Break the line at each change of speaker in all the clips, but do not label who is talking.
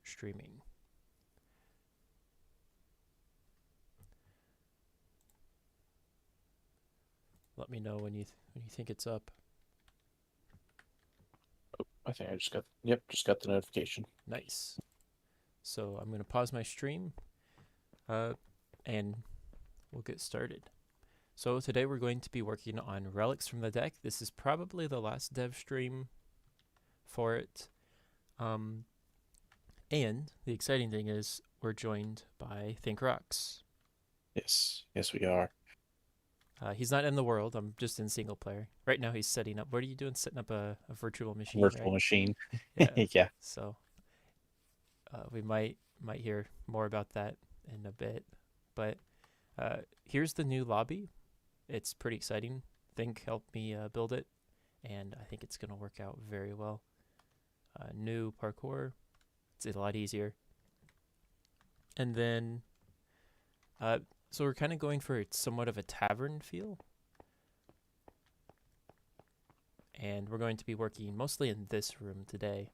streaming. Let me know when you think it's up.
Oh, I think I just got, yep, just got the notification.
Nice. So I'm going to pause my stream and we'll get started. So today we're going to be working on Relics from the deck. This is probably the last dev stream for it. And the exciting thing is we're joined by Think Rocks.
Yes, yes, we are.
He's not in the world. I'm just in single player. Right now he's setting up. What are you doing? Setting up a virtual machine,
Virtual
right?
machine.
Yeah.
Yeah.
So we might hear more about that in a bit. But here's the new lobby. It's pretty exciting. Think helped me build it, and I think it's going to work out very well. New parkour. It's a lot easier. And then, so we're kind of going for somewhat of a tavern feel. And we're going to be working mostly in this room today.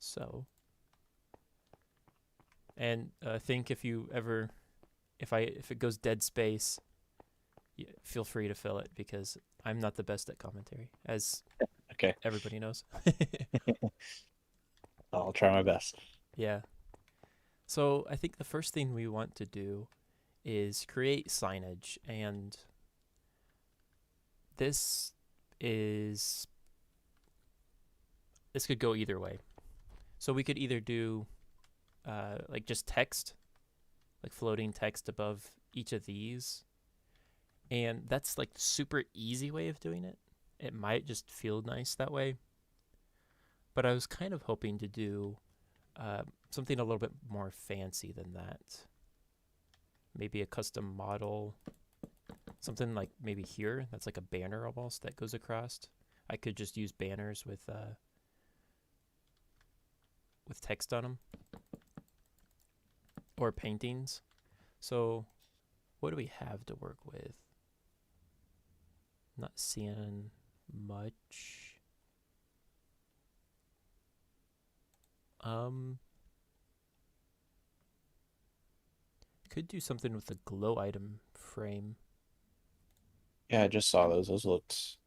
So, and think if you ever, if it goes dead space, feel free to fill it because I'm not the best at commentary, as
Okay.
everybody knows.
I'll try my best.
Yeah. So I think the first thing we want to do is create signage, and this could go either way. So we could either do like just text, like floating text above each of these, and that's like the super easy way of doing it. It might just feel nice that way, but I was kind of hoping to do something a little bit more fancy than that. Maybe a custom model, something like maybe here that's like a banner almost that goes across. I could just use banners with text on them, or paintings. So what do we have to work with? Not seeing much. Could do something with the glow item frame.
Yeah, I just saw those. Those looked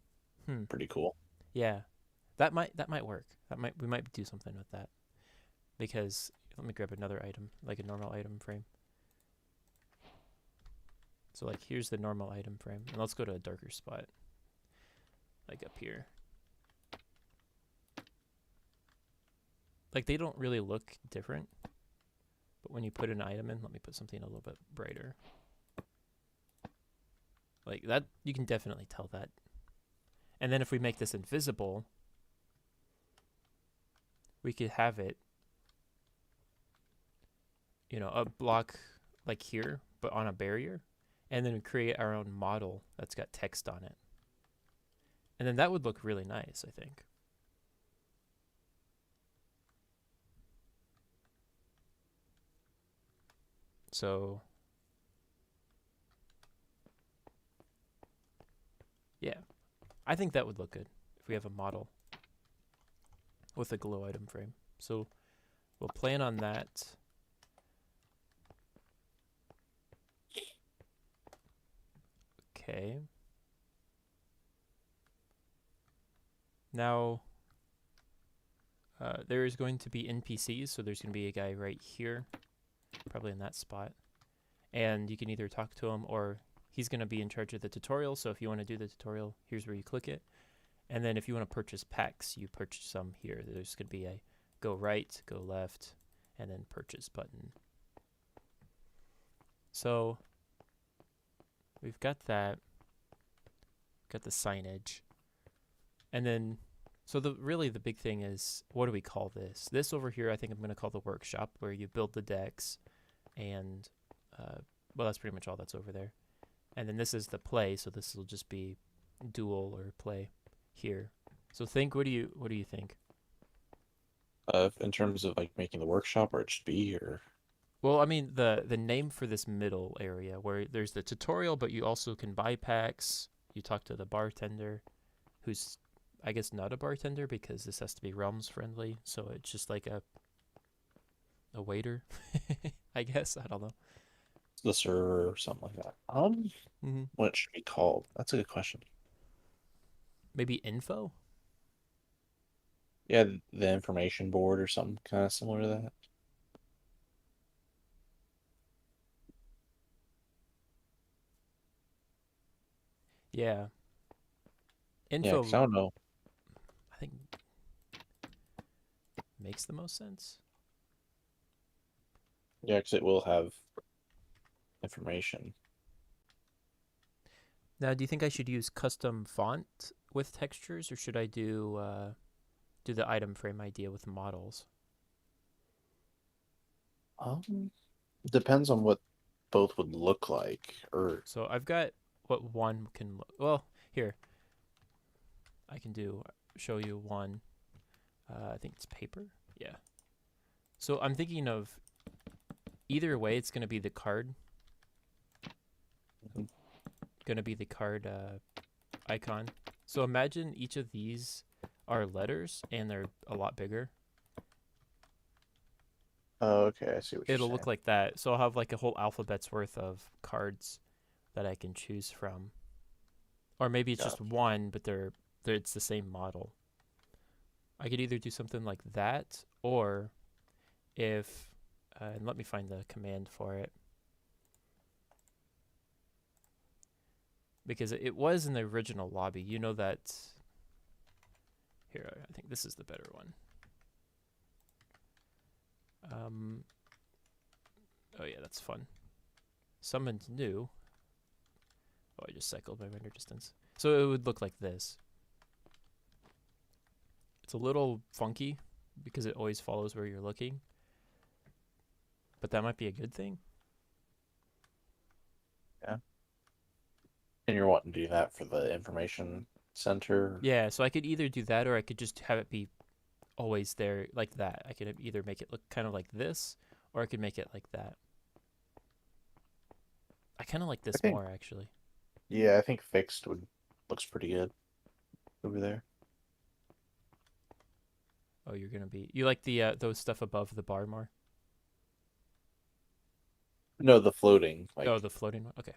Hmm.
pretty cool.
Yeah, that might work. We might do something with that. Because let me grab another item, like a normal item frame. So like here's the normal item frame, and let's go to a darker spot, like up here. Like they don't really look different, but when you put an item in, let me put something a little bit brighter. Like that, you can definitely tell that. And then if we make this invisible, we could have it, you know, a block like here, but on a barrier, and then we create our own model that's got text on it. And then that would look really nice, I think. So, yeah, I think that would look good if we have a model with a glow item frame. So we'll plan on that. Okay. Now, there is going to be NPCs, so there's going to be a guy right here, probably in that spot. And you can either talk to him or he's going to be in charge of the tutorial. So if you want to do the tutorial, here's where you click it. And then if you want to purchase packs, you purchase some here. There's going to be a go right, go left, and then purchase button. So we've got that. Got the signage. And then, so really the big thing is, what do we call this? This over here, I think I'm going to call the workshop, where you build the decks, and well, that's pretty much all that's over there. And then this is the play, so this will just be duel or play here. So think, what do you think?
In terms of like making the workshop or HB or
Well, I mean the name for this middle area where there's the tutorial, but you also can buy packs. You talk to the bartender, who's I guess not a bartender because this has to be realms friendly. So it's just like a waiter, I guess. I don't know.
The server or something like that.
Hmm.
What it should be called? That's a good question.
Maybe info.
Yeah, the information board or something kind of similar to that.
Yeah,
Yeah, because I
info.
don't know.
I think makes the most sense.
Yeah, because it will have information.
Now, do you think I should use custom font with textures, or should I do the item frame idea with models?
Depends on what both would look like, or
So I've got what one can look. Well, here I can do show you one. I think it's paper. Yeah. So I'm thinking of either way, it's going to be the card.
Mhm.
Going to be the card icon. So imagine each of these are letters and they're a lot bigger.
Oh, okay, I see what you're
It'll look
saying.
like that. So I'll have like a whole alphabet's worth of cards that I can choose from. Or maybe it's just
Gotcha.
one, but it's the same model. I could either do something like that, or if and let me find the command for it, because it was in the original lobby. You know that here. I think this is the better one. Um. Oh yeah, that's fun. Summoned new. Oh, I just cycled my render distance. So it would look like this. It's a little funky because it always follows where you're looking, but that might be a good thing.
Yeah. And you're wanting to do that for the information center?
Yeah, so I could either do that or I could just have it be always there like that. I could either make it look kind of like this or I could make it like that. I kind of like
I
this
think,
more actually.
yeah, I think fixed would looks pretty good over there.
Oh, you're gonna be you like the those stuff above the bar more?
No, the floating,
Oh,
like
the floating one. Okay.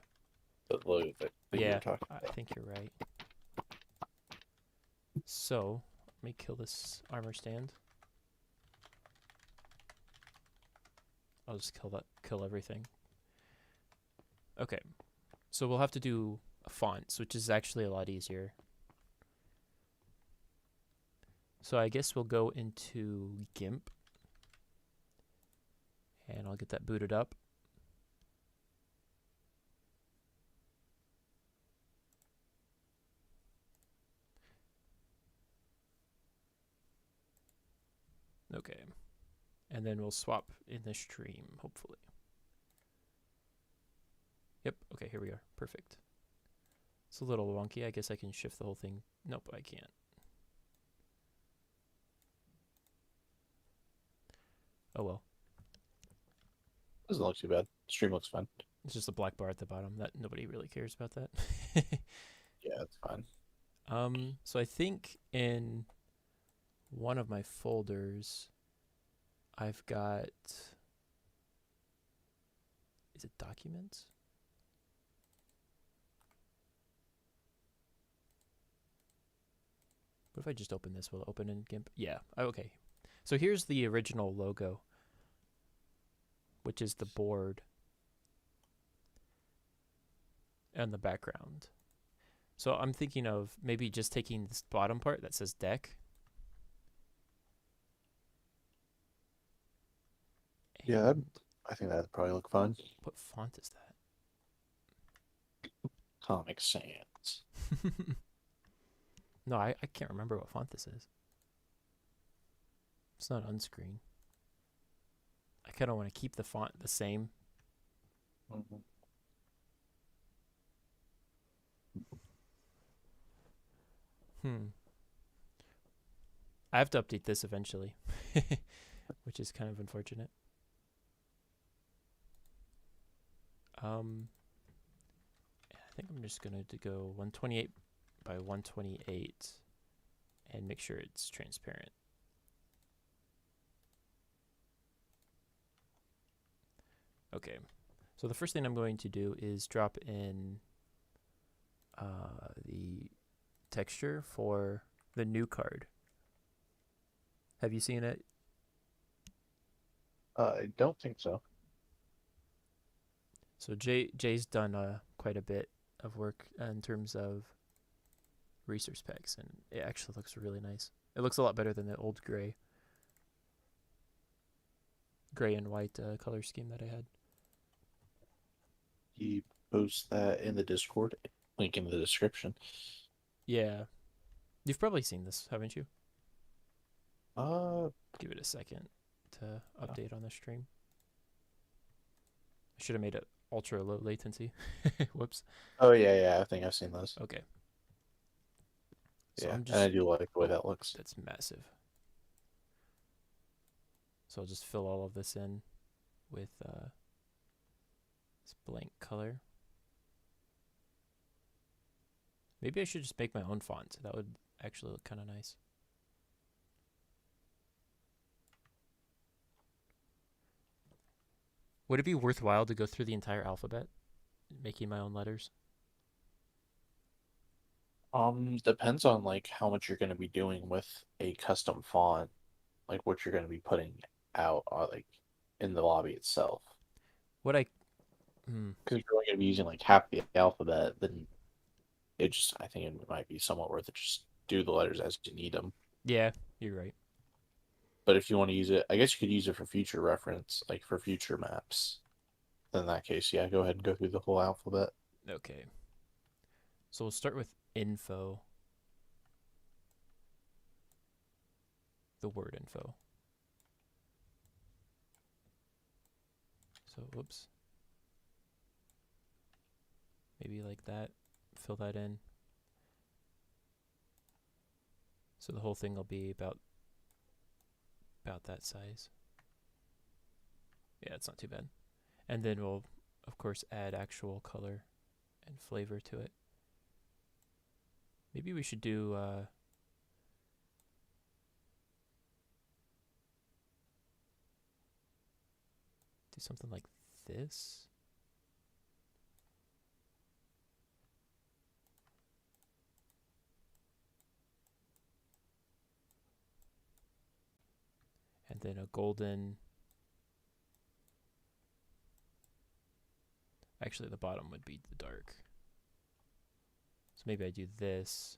the load that you were
Yeah,
talking
I
about.
think you're right. So let me kill this armor stand. I'll just kill everything. Okay. So we'll have to do fonts, which is actually a lot easier. So I guess we'll go into GIMP and I'll get that booted up. Okay. And then we'll swap in the stream, hopefully. Yep. Okay, here we are. Perfect. It's a little wonky. I guess I can shift the whole thing. Nope, I can't. Oh well.
Doesn't look too bad. Stream looks fine.
It's just a black bar at the bottom. That nobody really cares about that.
Yeah, it's fine.
So I think in one of my folders I've got, is it documents? What if I just open this? Will it open in GIMP? Yeah. Oh, okay. So here's the original logo, which is the board and the background. So I'm thinking of maybe just taking this bottom part that says deck.
Yeah,
And
I think that'd probably look fun.
what font is
Comic Sans.
that? No, I can't remember what font this is. It's not unscreen. I kind of want to keep the font the same.
Mhm.
I have to update this eventually, which is kind of unfortunate. I think I'm just going to go 128 by 128. and make sure it's transparent. Okay, so the first thing I'm going to do is drop in the texture for the new card. Have you seen it?
I don't think so.
So Jay's done quite a bit of work in terms of resource packs, and it actually looks really nice. It looks a lot better than the old gray and white color scheme that I had.
You post that in the Discord, link in the description.
Yeah, you've probably seen this, haven't you?
Uh,
Give it a second to update on the stream. I should have made it ultra low latency. Whoops.
oh yeah, I think I've seen those.
Okay. So
Yeah,
I'm
and I
just,
do like the way that looks.
that's massive. So I'll just fill all of this in with this blank color. Maybe I should just make my own font. That would actually look kind of nice. Would it be worthwhile to go through the entire alphabet, making my own letters?
Depends on like how much you're going to be doing with a custom font, like what you're going to be putting out, or like in the lobby itself.
What I,
Because if you're only going to be using like half the alphabet, then I think it might be somewhat worth it. Just do the letters as you need them.
yeah, you're right.
But if you want to use it, I guess you could use it for future reference, like for future maps. Then in that case, yeah, go ahead and go through the whole alphabet.
Okay. So we'll start with info. The word info. So, whoops. Maybe like that. Fill that in. So the whole thing will be about that size. Yeah, it's not too bad. And then we'll, of course, add actual color and flavor to it. Maybe we should do something like this. And then a golden. Actually, the bottom would be the dark. So maybe I do this,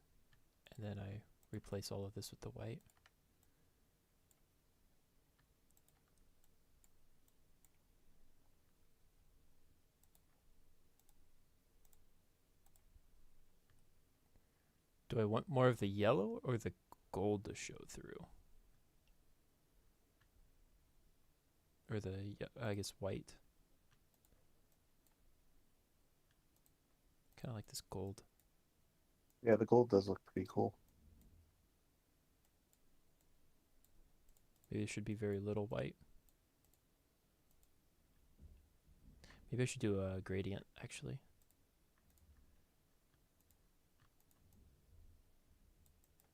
and then I replace all of this with the white. Do I want more of the yellow or the gold to show through? Or the, I guess, white. Kind of like this gold.
Yeah, the gold does look pretty cool.
Maybe there should be very little white. Maybe I should do a gradient, actually.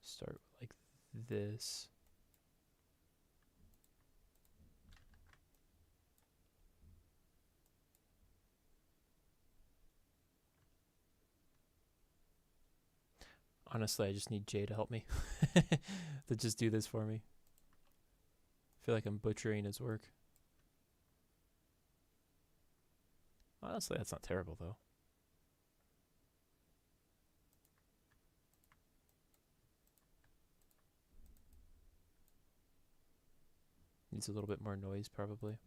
Start like this. Honestly, I just need Jay to help me. To just do this for me. I feel like I'm butchering his work. Honestly, that's not terrible, though. Needs a little bit more noise, probably.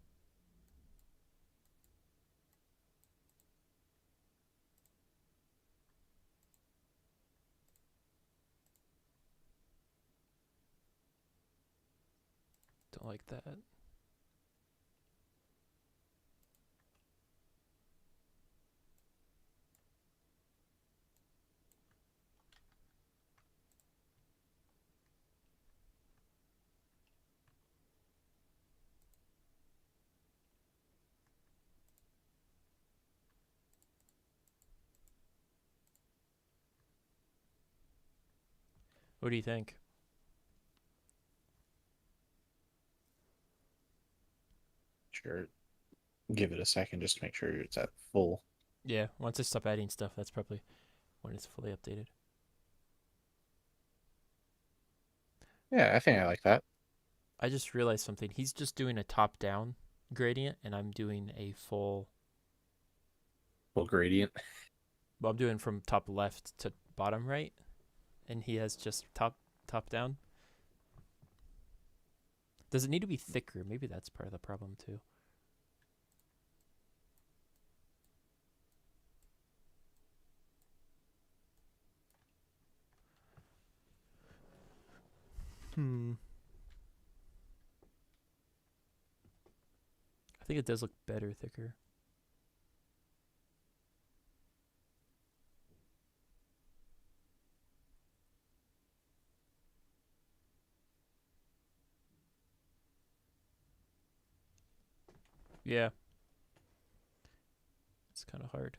Don't like that. What do you think?
Sure. Give it a second just to make sure it's at full.
Yeah, once I stop adding stuff, that's probably when it's fully updated.
Yeah, I think I like that.
I just realized something. He's just doing a top-down gradient, and I'm doing a full.
Full gradient.
Well, I'm doing from top left to bottom right, and he has just top down. Does it need to be thicker? Maybe that's part of the problem too. Hmm. I think it does look better thicker. Yeah. It's kind of hard.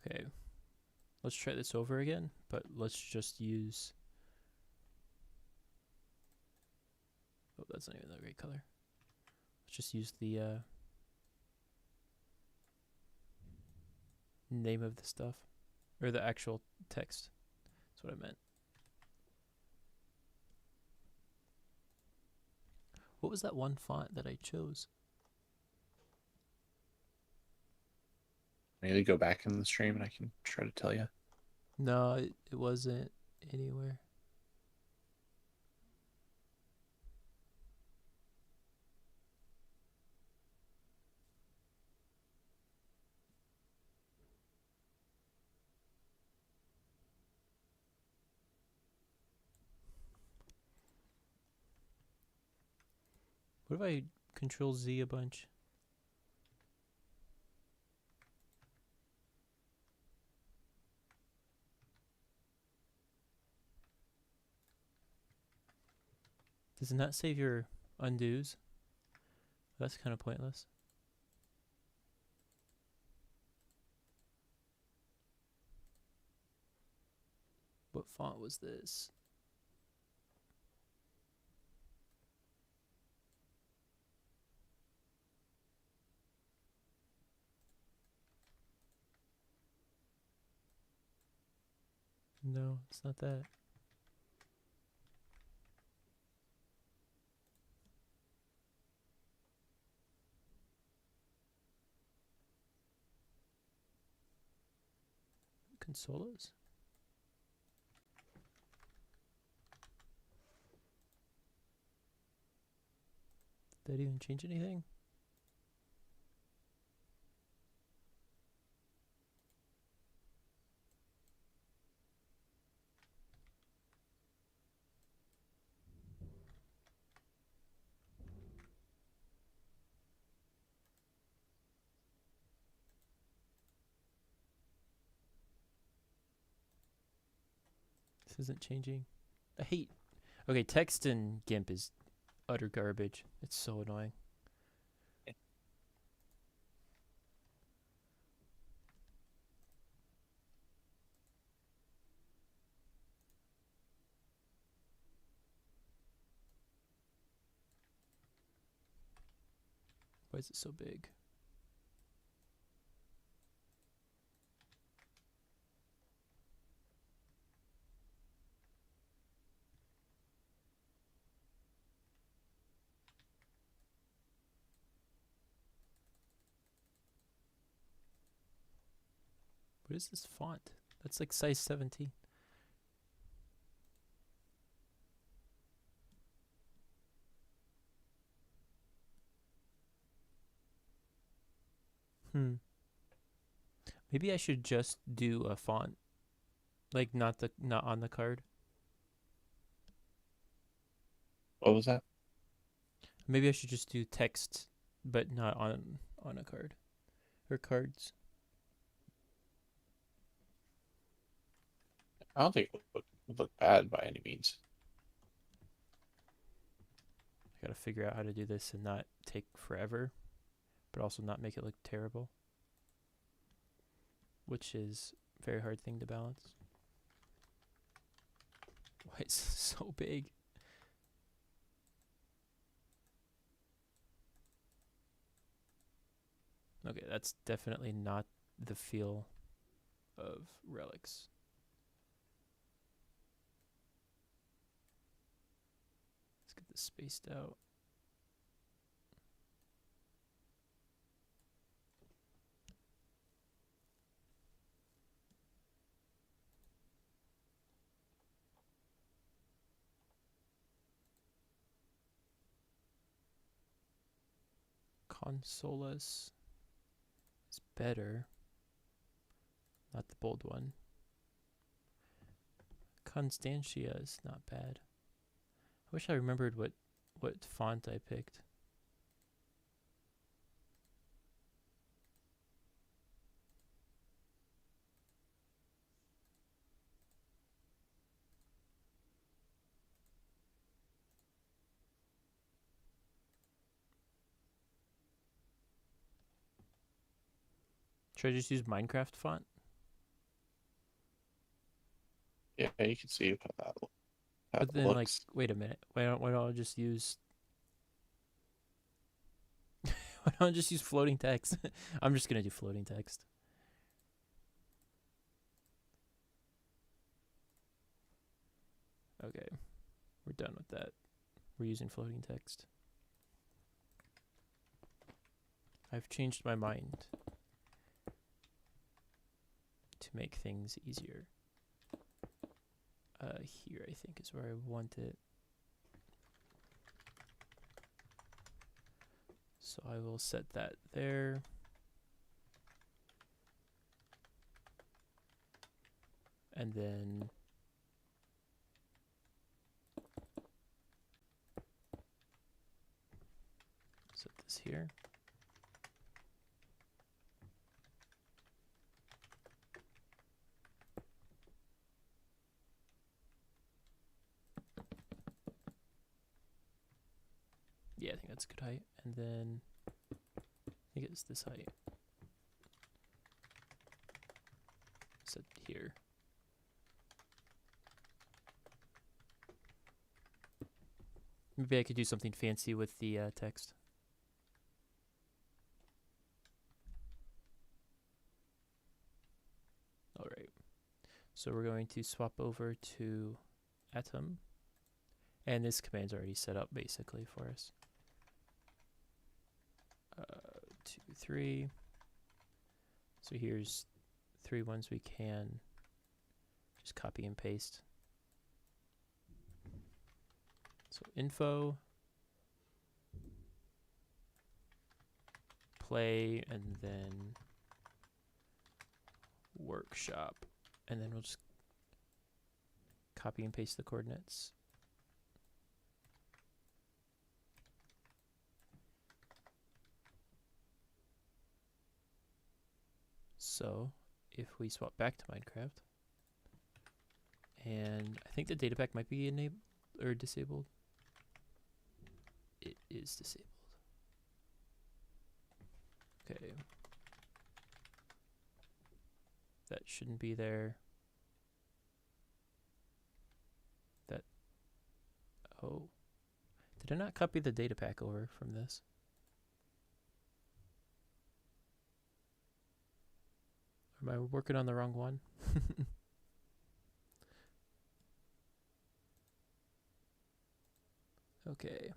Okay. Let's try this over again, but let's just use. Oh, that's not even the right color. Let's just use the name of the stuff, or the actual text. That's what I meant. What was that one font that I chose?
Maybe go back in the stream and I can try to tell you.
No, it wasn't anywhere. What if I Control Z a bunch? Does it not save your undos? That's kind of pointless. What font was this? No, it's not that. Consolas? Did that even change anything? This isn't changing. I hate. Okay, text in GIMP is utter garbage. It's so annoying. Why is it so big? What is this font? That's like size 17. Hmm. Maybe I should just do a font, like not on the card.
What was that?
Maybe I should just do text, but not on a card or cards.
I don't think it would look bad by any means.
I gotta figure out how to do this and not take forever, but also not make it look terrible, which is a very hard thing to balance. Why it's so big? Okay, that's definitely not the feel of Relics. Let's get this spaced out. Consolas is better. Not the bold one. Constantia is not bad. I wish I remembered what font I picked. Should I just use Minecraft font?
Yeah, you can see how
But
that
then, like,
looks.
wait a minute. Why don't I just use? Why don't I just use floating text? I'm just gonna do floating text. Okay, we're done with that. We're using floating text. I've changed my mind to make things easier. Here I think is where I want it. So I will set that there. And then set this here. Yeah, I think that's a good height. And then I think it's this height. Set here. Maybe I could do something fancy with the text. All right. So we're going to swap over to Atom. And this command's already set up basically for us. 2, 3. So here's 3 ones we can just copy and paste. So info, play, and then workshop. And then we'll just copy and paste the coordinates. So if we swap back to Minecraft, and I think the data pack might be enabled or disabled. It is disabled. Okay. That shouldn't be there. That, oh. Did I not copy the data pack over from this? Am I working on the wrong one? Okay.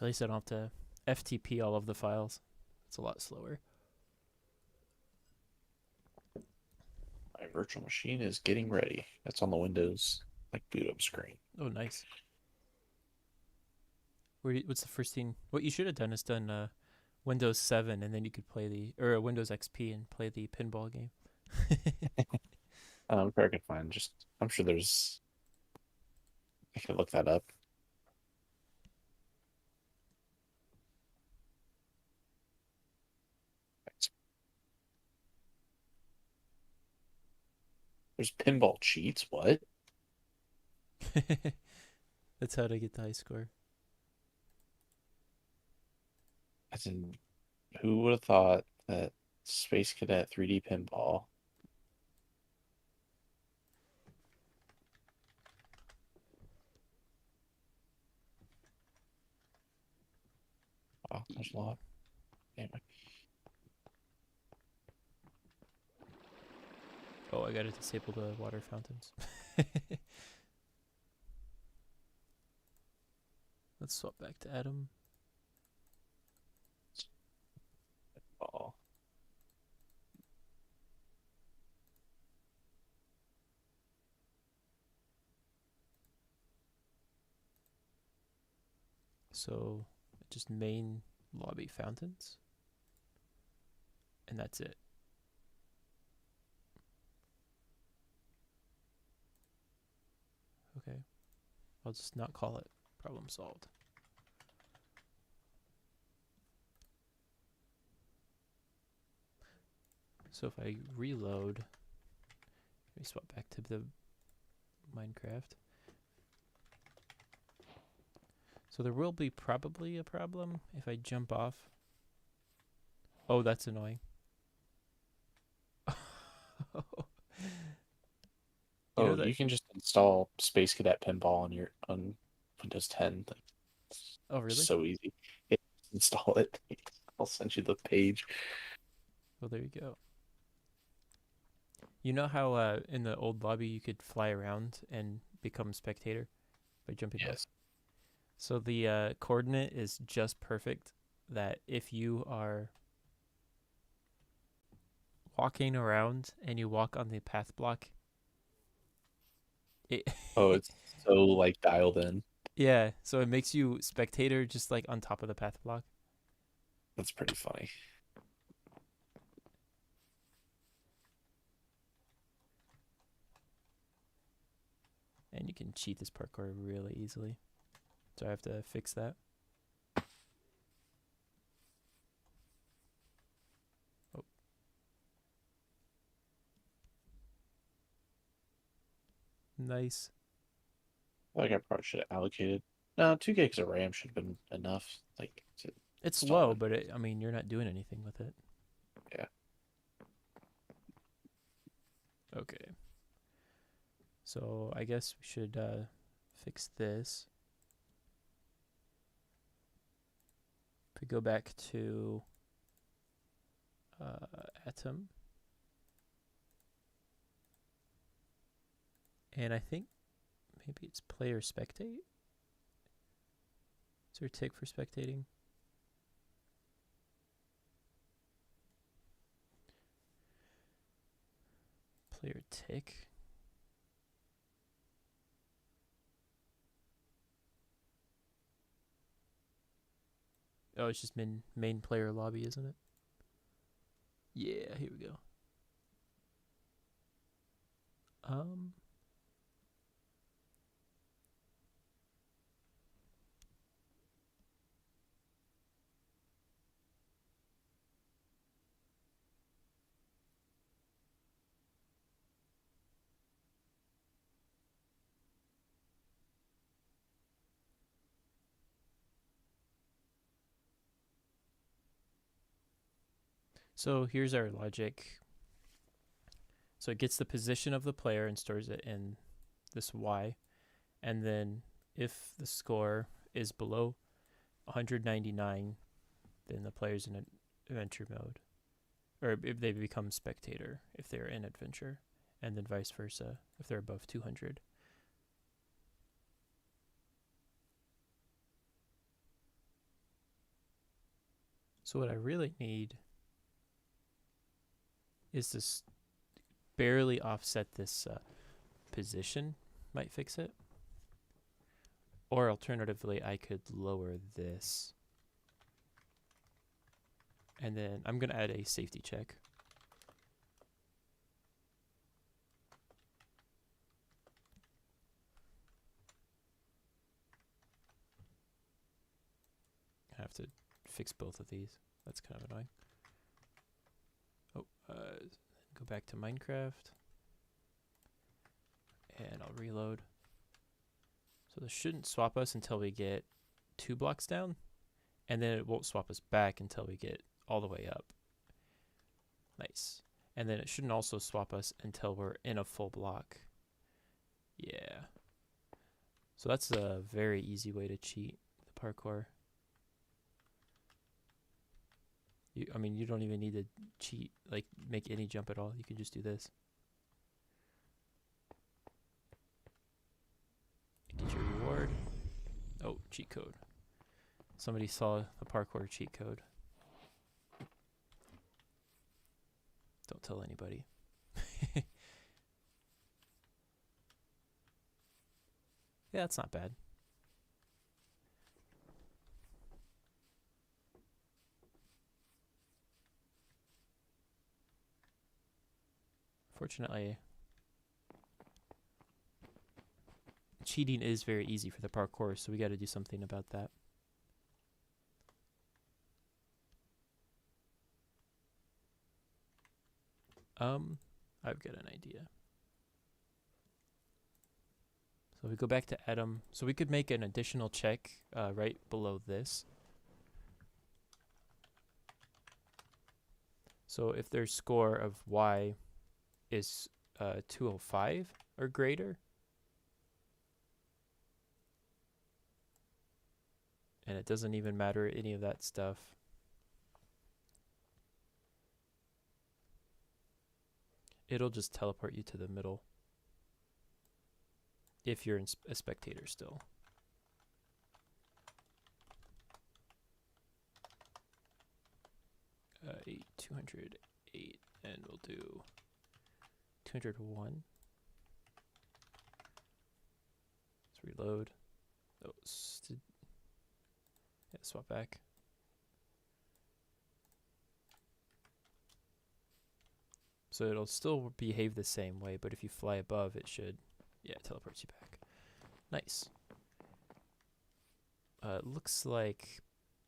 At least I don't have to FTP all of the files. It's a lot slower.
My virtual machine is getting ready. That's on the Windows boot up screen.
Oh, nice. What's the first thing? What you should have done is done Windows 7, and then you could play or Windows XP and play the pinball game.
I'm sure I can find I'm sure I can look that up. There's pinball cheats. What?
That's how to get the high score.
As in, who would have thought that Space Cadet 3D pinball? Oh, there's a lot. Anyway.
Oh, I gotta disable the water fountains. Let's swap back to Adam.
Oh.
So just main lobby fountains. And that's it. Okay. I'll just not call it. Problem solved. So if I reload, let me swap back to the Minecraft. So there will be probably a problem if I jump off. Oh, that's annoying.
You can just install Space Cadet pinball on Windows 10.
Oh, really?
So easy. Yeah, install it. I'll send you the page.
Well, there you go. You know how in the old lobby you could fly around and become spectator by jumping off?
Yes.
So the coordinate is just perfect that if you are walking around and you walk on the path block,
Oh, it's so like dialed in.
yeah, so it makes you spectator just like on top of the path block.
That's pretty funny.
And you can cheat this parkour really easily. So I have to fix that. Oh. Nice.
I think I probably should have allocated. No, 2 gigs of RAM should have been enough. Like
It's
install
low,
it.
but I mean, you're not doing anything with it.
Yeah.
Okay. So I guess we should fix this. If we go back to Atom. And I think maybe it's player spectate. Is there a tick for spectating? Player tick. Oh, it's just main player lobby, isn't it? Yeah, here we go. So here's our logic. So it gets the position of the player and stores it in this Y. And then if the score is below 199, then the player's in adventure mode. Or if they become spectator if they're in adventure. And then vice versa if they're above 200. So what I really need is this barely offset this position. Might fix it. Or alternatively, I could lower this. And then I'm going to add a safety check. I have to fix both of these. That's kind of annoying. Oh, go back to Minecraft. And I'll reload. So this shouldn't swap us until we get 2 blocks down. And then it won't swap us back until we get all the way up. Nice. And then it shouldn't also swap us until we're in a full block. Yeah. So that's a very easy way to cheat the parkour. I mean, you don't even need to cheat, like make any jump at all. You can just do this. Get your reward. Oh, cheat code. Somebody saw the parkour cheat code. Don't tell anybody. Yeah, that's not bad. Fortunately, cheating is very easy for the parkour, so we got to do something about that. I've got an idea. So we go back to Adam. So we could make an additional check right below this. So if their score of Y is 205 or greater, and it doesn't even matter any of that stuff. It'll just teleport you to the middle if you're a spectator still. Uh, 208, and we'll do 201. Let's reload. Oh, yeah, swap back. So it'll still behave the same way, but if you fly above, it should, yeah, teleports you back. Nice. Looks like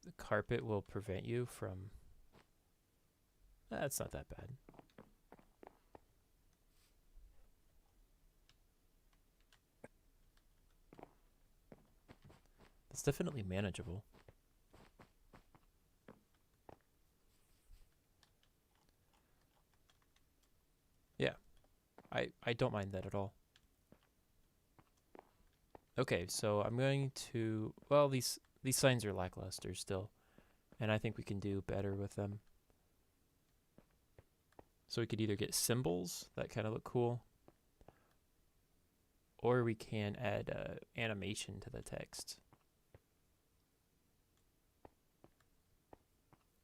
the carpet will prevent you from... That's not that bad. It's definitely manageable. Yeah, I don't mind that at all. Okay, so I'm going to, well, these signs are lackluster still, and I think we can do better with them. So we could either get symbols that kind of look cool, or we can add animation to the text.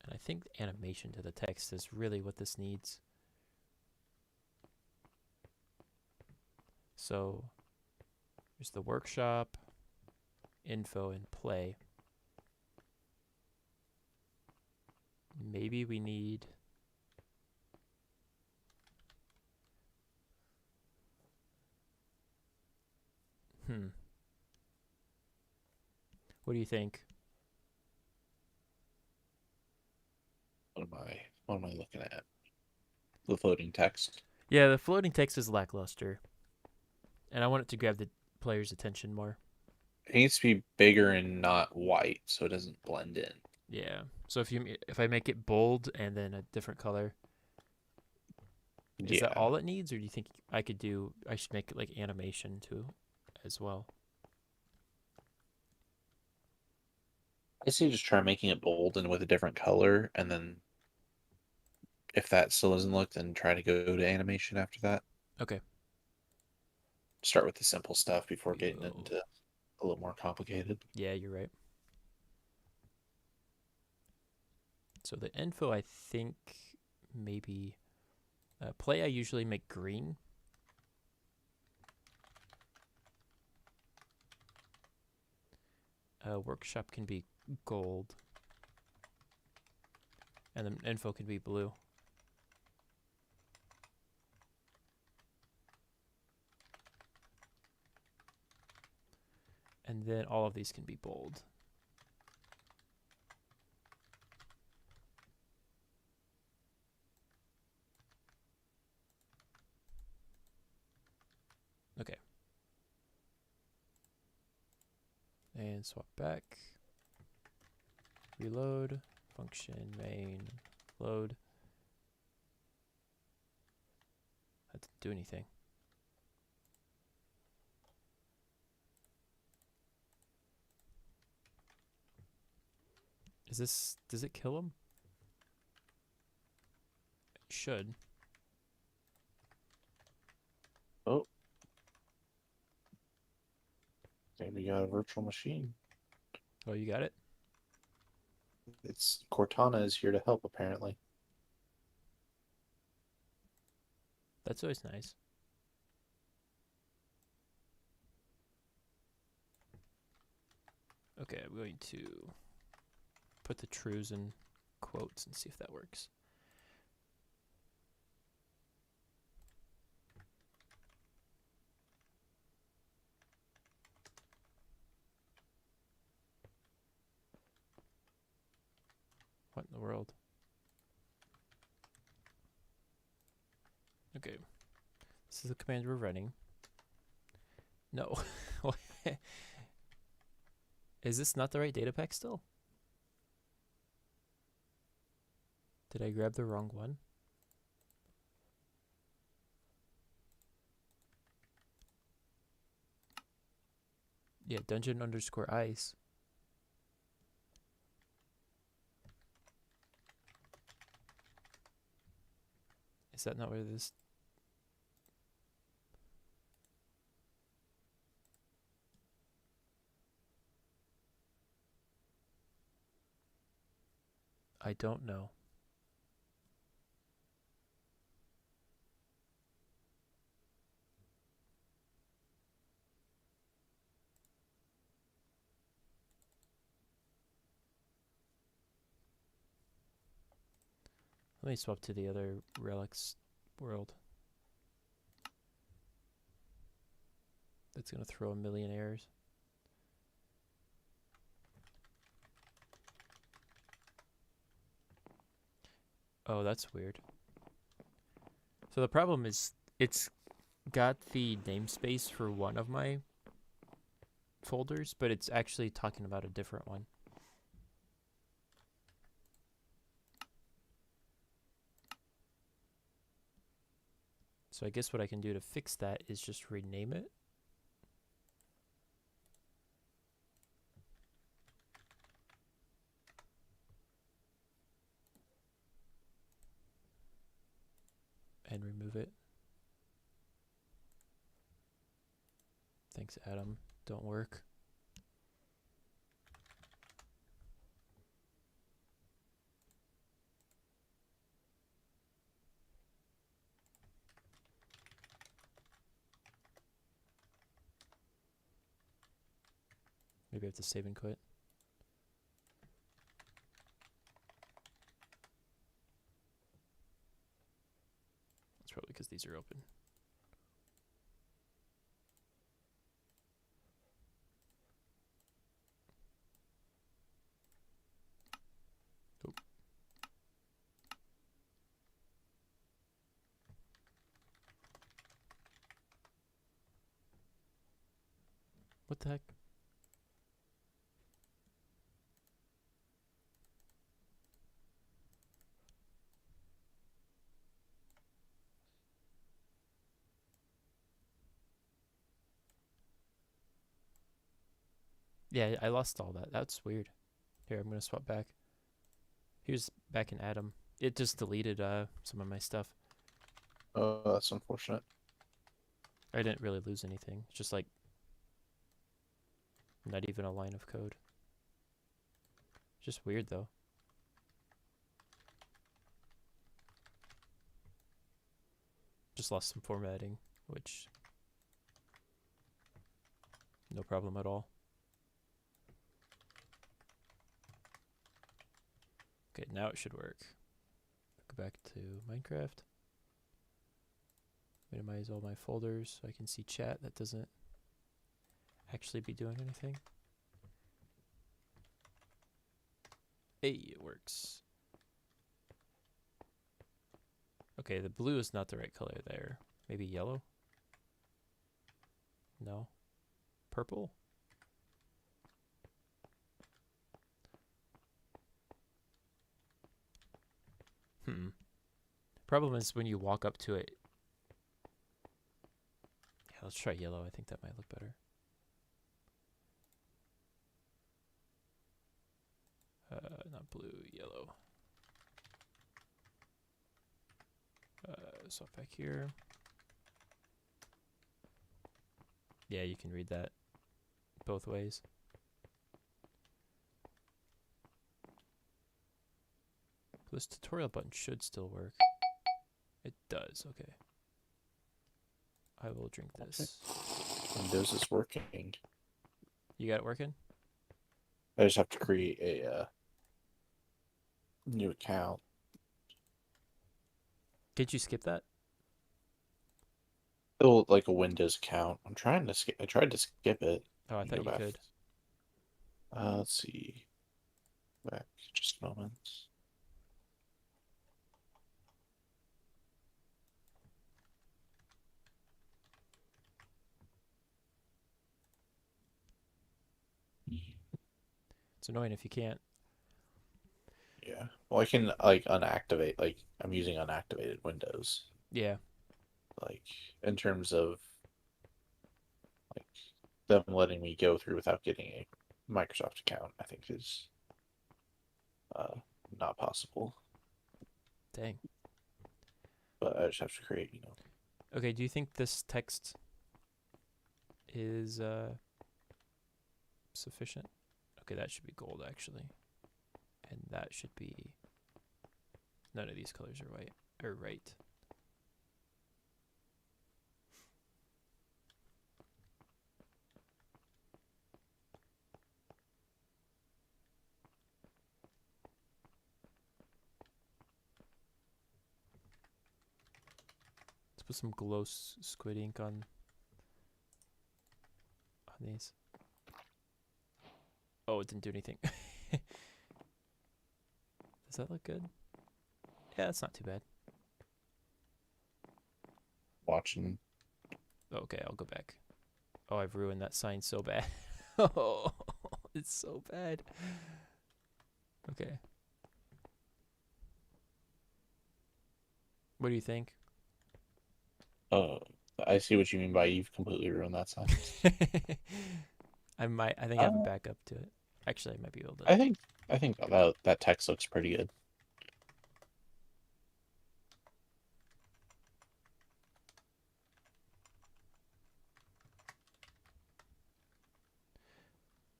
And I think animation to the text is really what this needs. So there's the workshop, info, and play. Maybe we need... What do you think?
What am I looking at? The floating text.
Yeah, the floating text is lackluster. And I want it to grab the player's attention more.
It needs to be bigger and not white so it doesn't blend in.
Yeah. So if I make it bold and then a different color, is that all it needs, or do you think I should make it like animation too as well?
I say just try making it bold and with a different color, and then if that still doesn't look, then try to go to animation after that.
Okay.
Start with the simple stuff before getting into a little more complicated.
Yeah, you're right. So the info, I think maybe play I usually make green. Workshop can be gold. And the info can be blue. And then all of these can be bold. Okay. And swap back. Reload. Function main load. That didn't do anything. Is this, does it kill him? It should.
Oh. Maybe you got a virtual machine.
Oh, you got it?
It's Cortana is here to help, apparently.
That's always nice. Okay, I'm going to put the trues in quotes and see if that works. What in the world? Okay. This is the command we're running. No. Is this not the right data pack still? Did I grab the wrong one? Yeah, dungeon_ice. Is that not where this... I don't know. Let me swap to the other Relics world. That's gonna throw a million errors. Oh, that's weird. So the problem is it's got the namespace for one of my folders, but it's actually talking about a different one. So I guess what I can do to fix that is just rename it. And remove it. Thanks, Adam. Don't work. Maybe I have to save and quit. It's probably because these are open. Oh. What the heck? Yeah, I lost all that. That's weird. Here, I'm going to swap back. Here's back in Adam. It just deleted some of my stuff.
Oh, that's unfortunate.
I didn't really lose anything. It's just like not even a line of code. Just weird though. Just lost some formatting, which no problem at all. Okay, now it should work. Go back to Minecraft. Minimize all my folders so I can see chat that doesn't actually be doing anything. Hey, it works. Okay, the blue is not the right color there. Maybe yellow? No. Purple? Problem is when you walk up to it. Yeah, let's try yellow. I think that might look better. Not blue, yellow. So back here. Yeah, you can read that both ways. This tutorial button should still work. It does, okay. I will drink this.
Windows is working.
You got it working?
I just have to create a new account.
Did you skip that?
Still like a Windows account. I'm trying to skip. I tried to skip it.
Oh, I thought you could.
Let's see. Back just a moment.
It's annoying if you can't.
Yeah. Well, I can like unactivate. Like I'm using unactivated Windows.
Yeah.
Like in terms of like them letting me go through without getting a Microsoft account, I think is not possible.
Dang.
But I just have to create,
Okay, do you think this text is sufficient? Okay, that should be gold actually. And that should be none of these colors are white or right. Let's put some glow squid ink on these. Oh, it didn't do anything. Does that look good? Yeah, it's not too bad.
watching.
Okay, I'll go back. Oh, I've ruined that sign so bad. Oh, it's so bad. Okay. What do you think?
I see what you mean by you've completely ruined that sign.
I think I have a backup to it. Actually, I might be able to.
I think that text looks pretty good.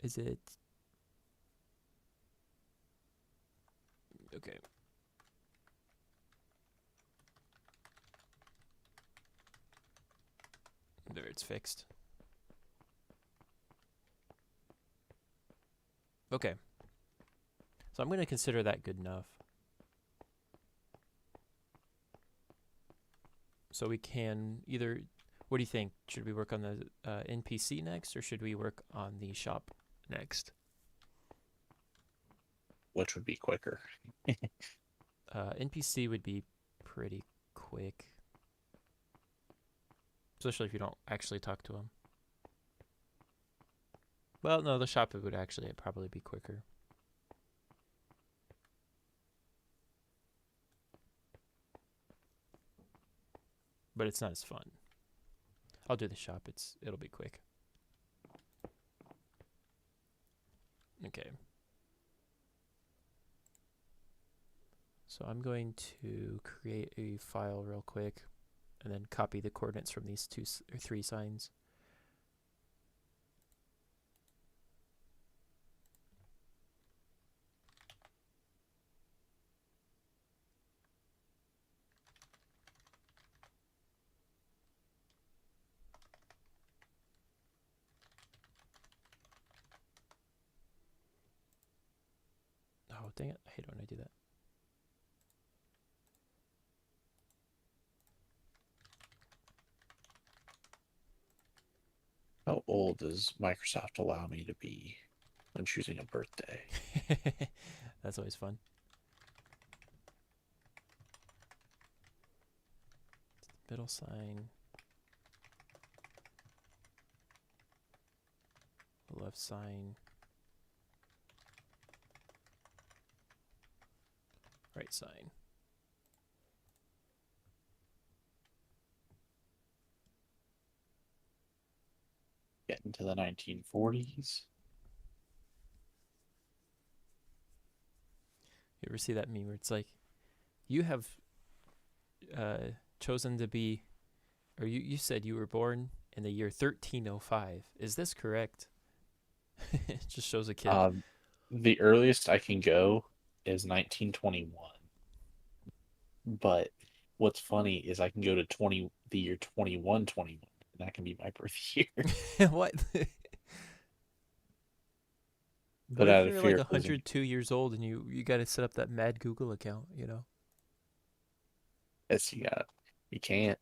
Is it okay? There, it's fixed. Okay. So I'm going to consider that good enough. So we can either, what do you think? Should we work on the NPC next, or should we work on the shop next?
Which would be quicker?
NPC would be pretty quick. Especially if you don't actually talk to him. Well, no, the shop would actually probably be quicker. But it's not as fun. I'll do the shop. It'll be quick. Okay. So I'm going to create a file real quick and then copy the coordinates from these three signs. Oh, dang it. I hate when I do that.
How old does Microsoft allow me to be when choosing a birthday?
That's always fun. Middle sign. Left sign. Right sign.
Getting to the 1940s.
You ever see that meme where it's like, you have chosen to be, or you said you were born in the year 1305. Is this correct? It just shows a kid.
The earliest I can go is 1921. But what's funny is I can go to the year 2121, and that can be my birth year.
What?
But
What if
out of
you're like
fear of losing,
102 years old and you got to set up that mad Google account, you know?
yes, you can't.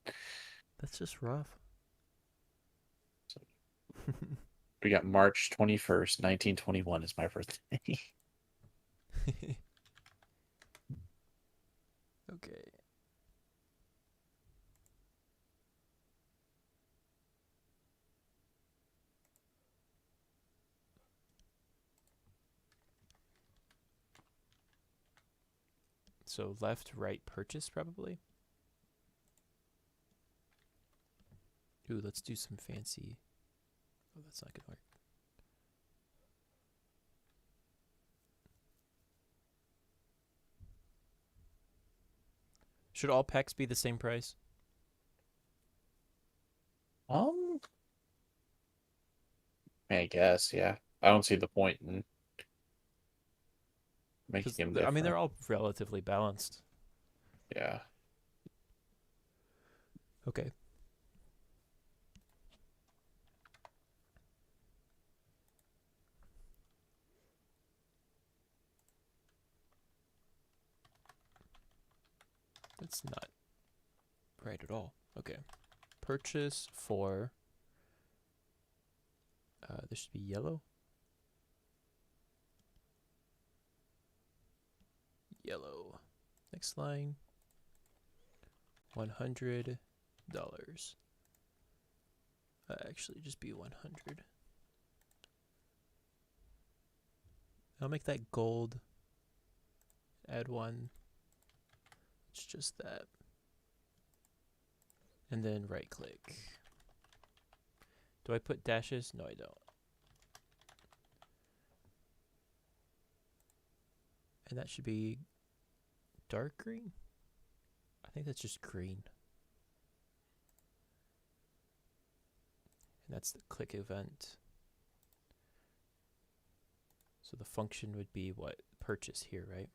That's just rough.
So we got March 21st, 1921 is my birthday.
Okay. So left, right, purchase probably. Ooh, let's do some fancy. Oh, that's not gonna work. Should all packs be the same price?
Um, I guess, yeah. I don't see the point in making
Because
them
I mean,
different.
they're all relatively balanced.
Yeah.
Okay. That's not right at all. Okay. Purchase for. This should be yellow. Yellow. Next line. $100. Actually, just be 100. I'll make that gold. Add one. It's just that. And then right click. Do I put dashes? No, I don't. And that should be dark green? I think that's just green. And that's the click event. So the function would be what? Purchase here, right?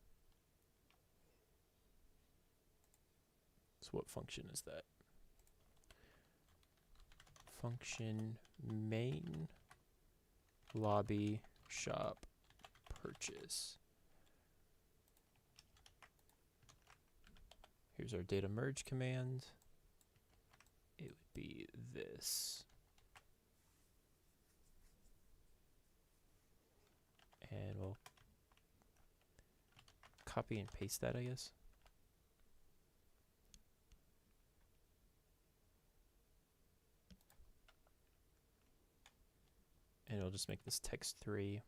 So what function is that? Function main lobby shop purchase. Here's our data merge command. It would be this. And we'll copy and paste that, I guess. And we'll just make this text 3.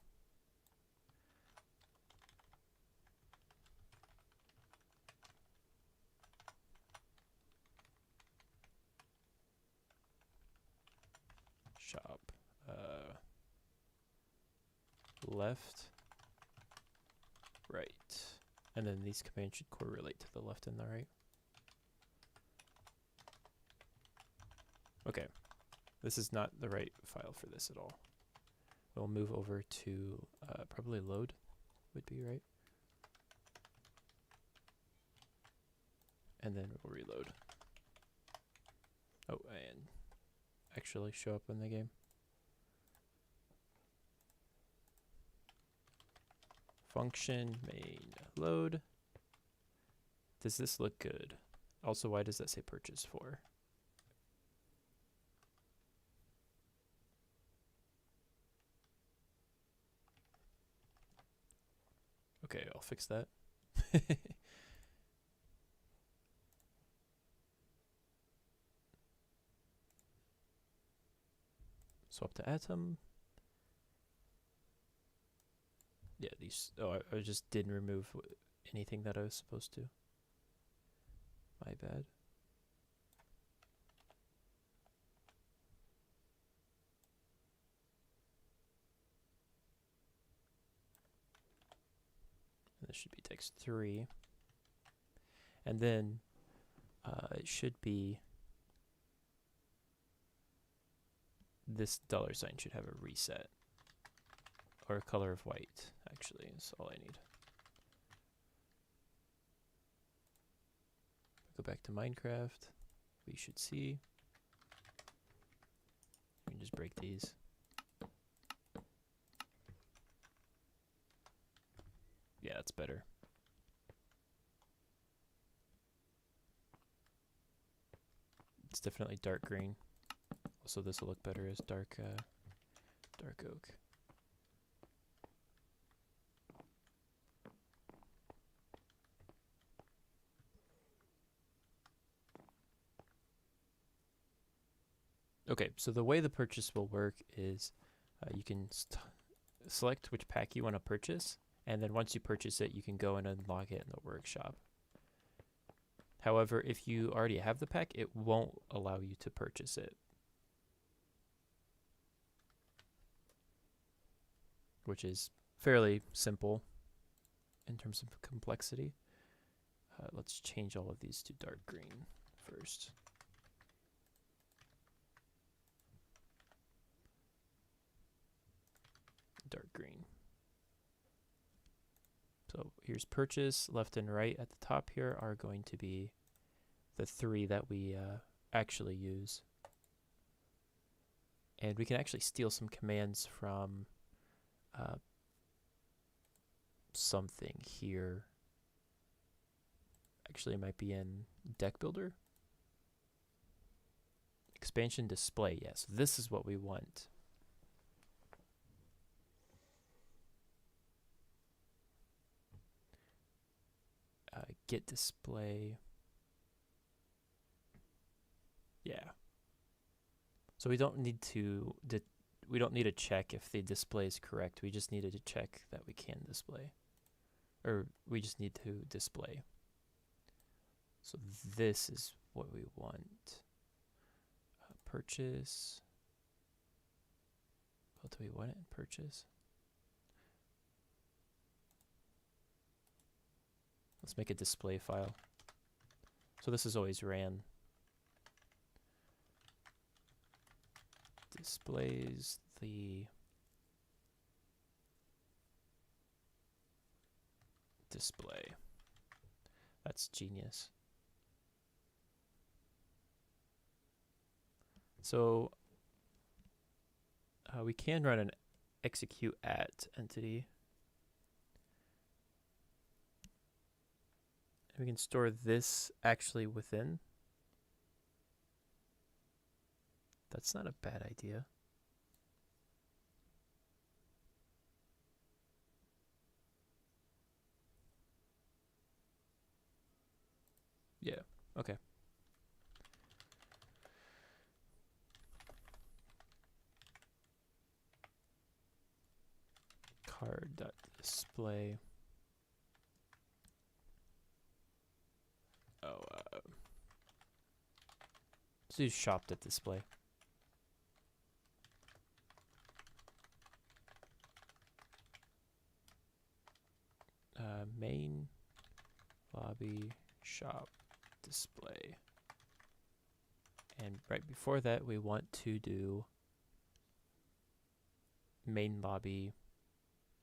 Shop. Left. Right. And then these commands should correlate to the left and the right. Okay. This is not the right file for this at all. We'll move over to probably load would be right. And then we'll reload. Oh, and actually show up in the game. Function main load. Does this look good? Also, why does that say purchase for? Okay, I'll fix that. Swap to atom. Yeah, these. Oh, I just didn't remove anything that I was supposed to. My bad. This should be text 3. And then it should be this $sign should have a reset. Or a color of white, actually, is all I need. Go back to Minecraft. We should see. We can just break these. Yeah, that's better. It's definitely dark green. Also, this will look better as dark oak. Okay, so the way the purchase will work is you can select which pack you want to purchase, and then once you purchase it, you can go and unlock it in the workshop. However, if you already have the pack, it won't allow you to purchase it, which is fairly simple in terms of complexity. Let's change all of these to dark green first. Dark green. So here's purchase. Left and right at the top here are going to be the 3 that we actually use. And we can actually steal some commands from something here. Actually, it might be in Deck Builder. Expansion display, yes. This is what we want. Get display. Yeah. So we don't need to check if the display is correct. We just needed to check that we can display, or we just need to display. So this is what we want. Purchase. What do we want it in purchase? Let's make a display file. So this is always ran. Displays the display. That's genius. So we can run an execute at entity. We can store this actually within. That's not a bad idea. Yeah, okay. Card.display. Oh, let's do shop.display. Main lobby shop display. And right before that, we want to do main lobby.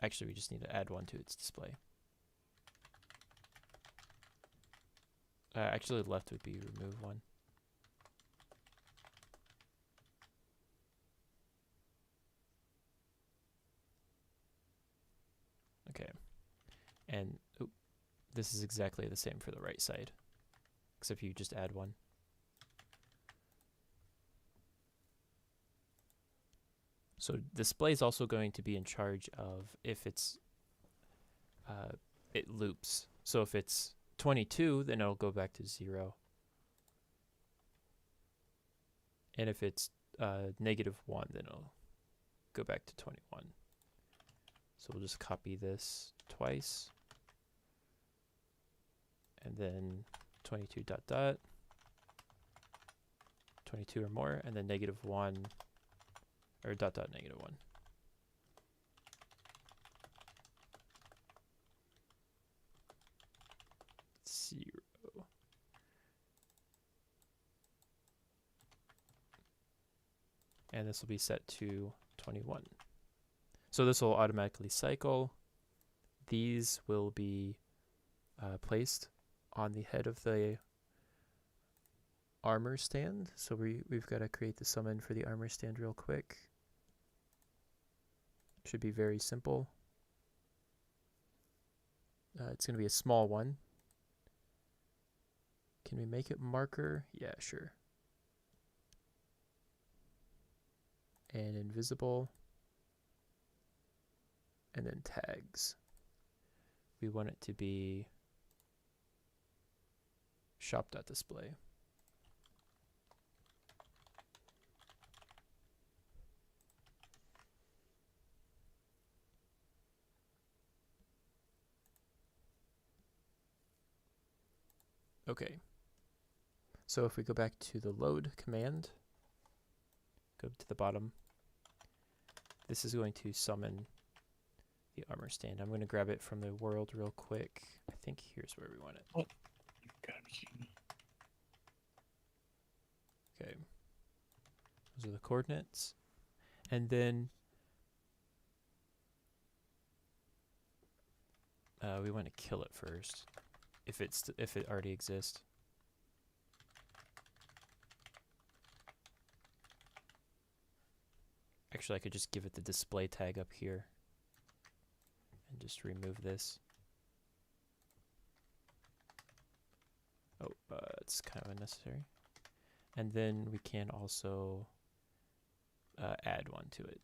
Actually, we just need to add one to its display. Actually, left would be remove one. Okay. And this is exactly the same for the right side, except you just add one. So display is also going to be in charge of if it's it loops. So if it's 22, then it'll go back to 0. And if it's -1, then it'll go back to 21. So we'll just copy this twice. And then 22 dot dot, 22 or more, and then -1, or dot dot -1. Zero. And this will be set to 21. So this will automatically cycle. These will be placed on the head of the armor stand. So we've got to create the summon for the armor stand real quick. Should be very simple. It's going to be a small one. Can we make it marker? Yeah, sure. And invisible. And then tags. We want it to be shop.display. Okay. So if we go back to the load command, go to the bottom, this is going to summon the armor stand. I'm going to grab it from the world real quick. I think here's where we want it.
What? Gotta be kidding me.
Okay. Those are the coordinates. And then we want to kill it first, if it already exists. Actually, I could just give it the display tag up here and just remove this. Oh, it's kind of unnecessary. And then we can also add one to it.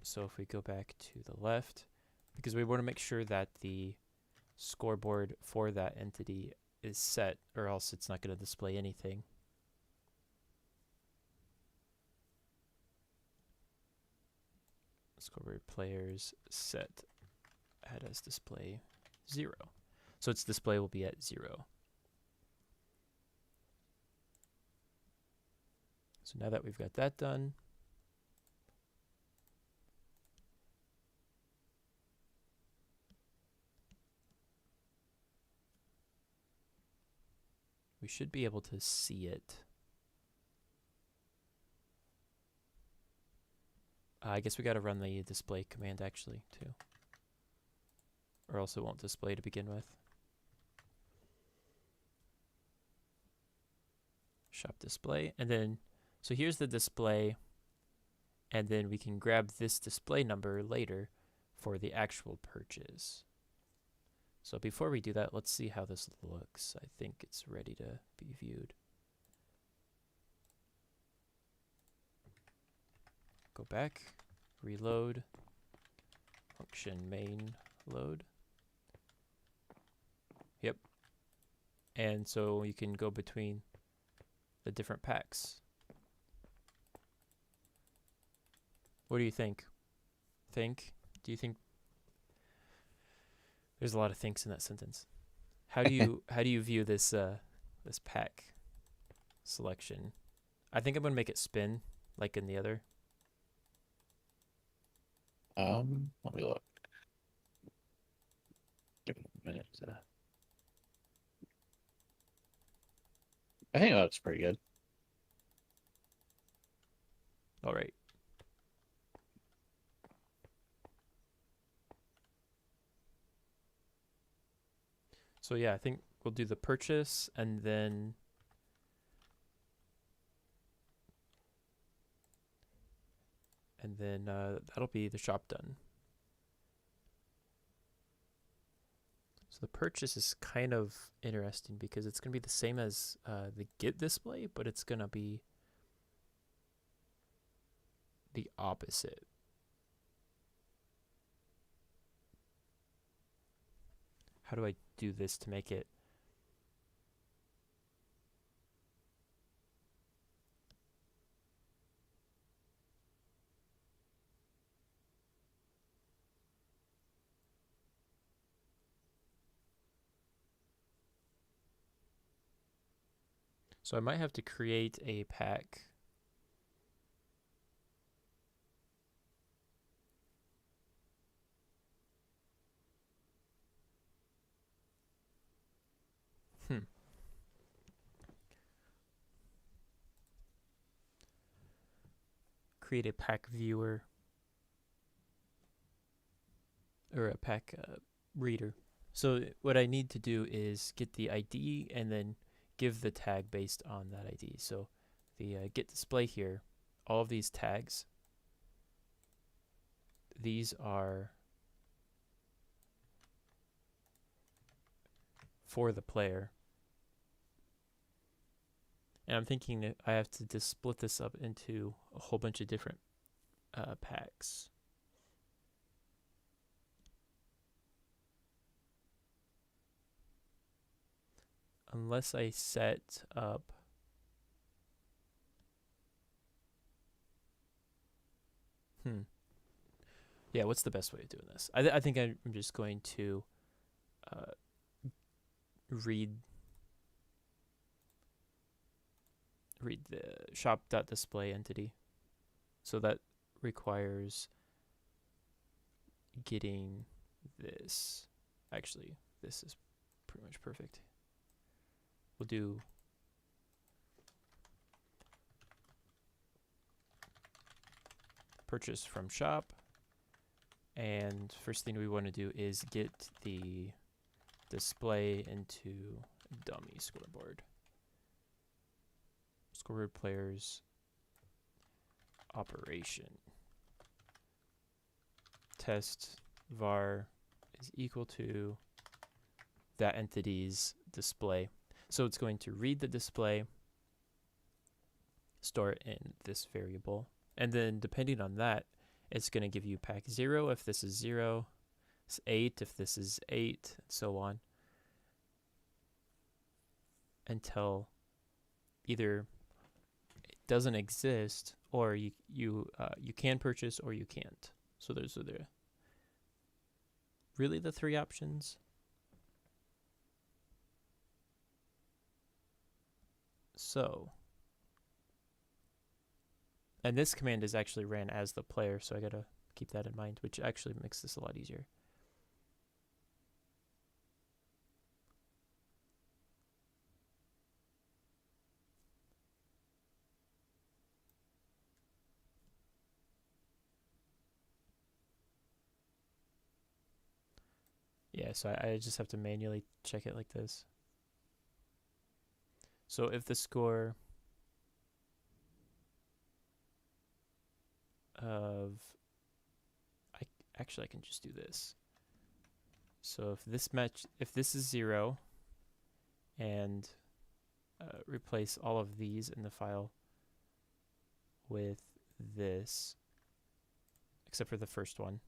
So if we go back to the left, because we want to make sure that the scoreboard for that entity is set, or else it's not going to display anything. Scoreboard players set add as display 0. So its display will be at 0. So now that we've got that done, we should be able to see it. I guess we got to run the display command actually too, or else it won't display to begin with. Shop display, and then so here's the display, and then we can grab this display number later for the actual purchase. So before we do that, let's see how this looks. I think it's ready to be viewed. Go back, reload, function main load. Yep. And so you can go between the different packs. What do you think? Do you think? There's a lot of thinks in that sentence. How do you view this this pack selection? I think I'm gonna make it spin like in the other.
Let me look. Give it a minute. I think that's pretty good.
All right. So yeah, I think we'll do the purchase, and then that'll be the shop done. So the purchase is kind of interesting because it's going to be the same as the get display, but it's going to be the opposite. How do I do this to make it? So I might have to create a pack. Create a pack viewer or a pack reader. So what I need to do is get the ID and then give the tag based on that ID. So the get display here, all of these tags, these are for the player. And I'm thinking that I have to just split this up into a whole bunch of different packs. Unless I set up yeah, what's the best way of doing this? I think I'm just going to read the shop.display entity. So that requires getting this. Actually, this is pretty much perfect. We'll do purchase from shop. And first thing we want to do is get the display into dummy scoreboard. Scoreboard players operation. Test var is equal to that entity's display. So it's going to read the display, store it in this variable, and then depending on that, it's going to give you pack 0 if this is 0, it's 8 if this is 8, and so on, until either it doesn't exist or you can purchase or you can't. So those are really the three options. So, and this command is actually ran as the player, so I gotta keep that in mind, which actually makes this a lot easier. Yeah, so I just have to manually check it like this. So if the score of, I can just do this. So if this is 0, and replace all of these in the file with this, except for the first one.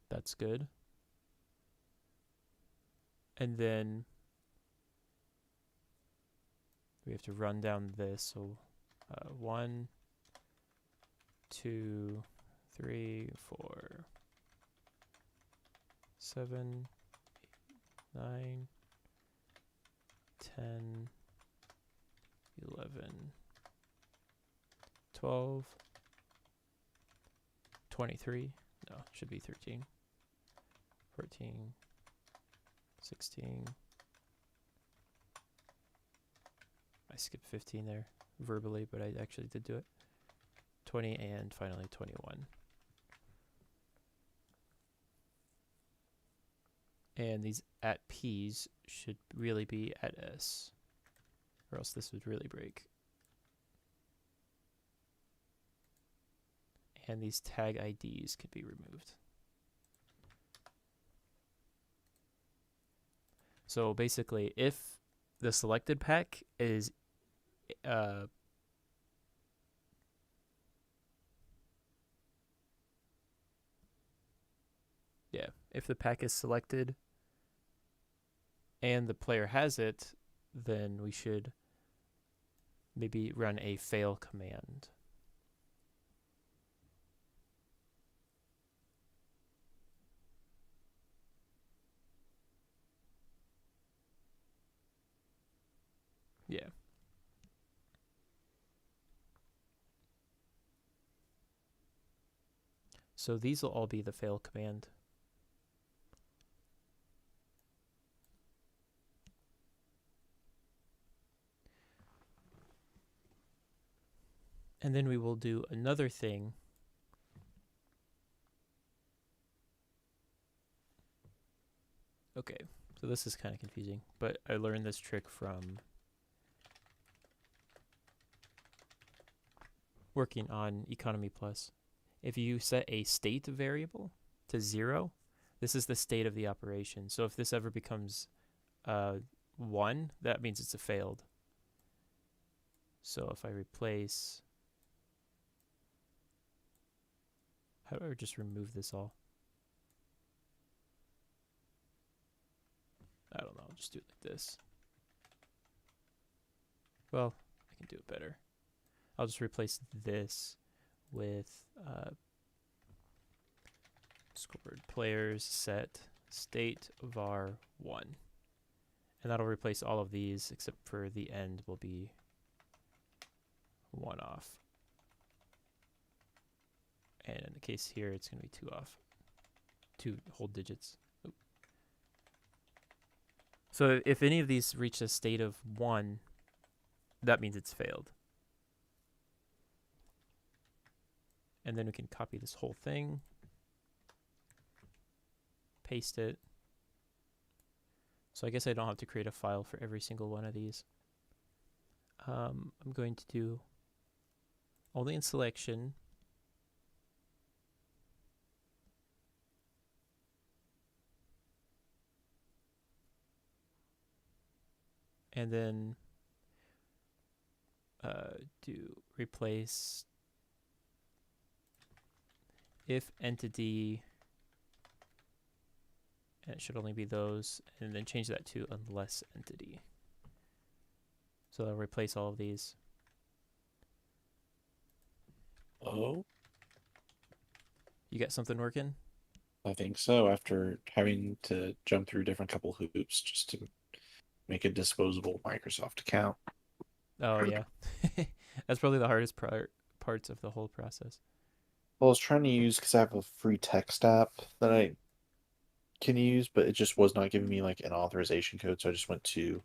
That's good. And then we have to run down this. So 1, 2, 3, 4, 7, 8, 9, 10, 11, 12, 23. No, should be 13. 14, 16. I skipped 15 there verbally, but I actually did do it. 20 and finally 21. And these at P's should really be at S, or else this would really break. And these tag IDs could be removed. So basically, if the selected pack is if the pack is selected and the player has it, then we should maybe run a fail command. Yeah. So these will all be the fail command. And then we will do another thing. Okay, so this is kind of confusing, but I learned this trick from working on Economy Plus. If you set a state variable to 0, this is the state of the operation. So if this ever becomes 1, that means it's a failed. So if I replace... How do I just remove this all? I don't know, I'll just do it like this. Well, I can do it better. I'll just replace this with scored players set state var 1. And that'll replace all of these except for the end will be 1 off. And in the case here, it's going to be 2 off. 2 whole digits. Oop. So if any of these reach a state of 1, that means it's failed. And then we can copy this whole thing, paste it. So I guess I don't have to create a file for every single one of these. I'm going to do only in selection. And then do replace if entity, and it should only be those, and then change that to unless entity. So I'll replace all of these.
Oh,
You got something working?
I think so. After having to jump through different couple hoops just to make a disposable Microsoft account.
Oh yeah, that's probably the hardest parts of the whole process.
Well, I was trying to use because I have a free text app that I can use, but it just was not giving me like an authorization code. So I just went to,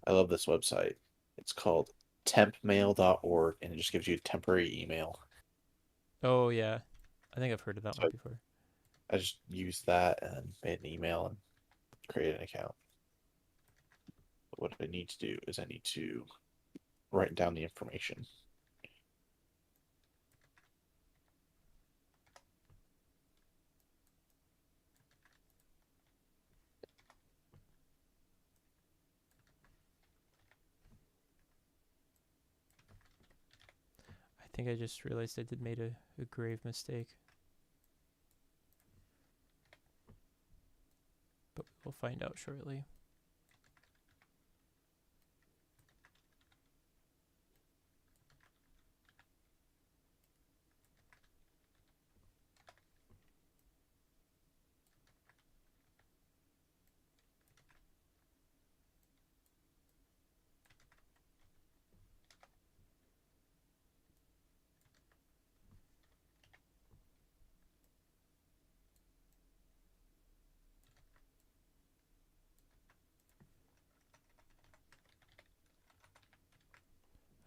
I love this website. It's called tempmail.org, and it just gives you a temporary email.
Oh yeah, I think I've heard of that
So
one before.
I just used that and made an email and created an account. But what I need to do is I need to write down the information.
I think I just realized I did made a grave mistake. But we'll find out shortly.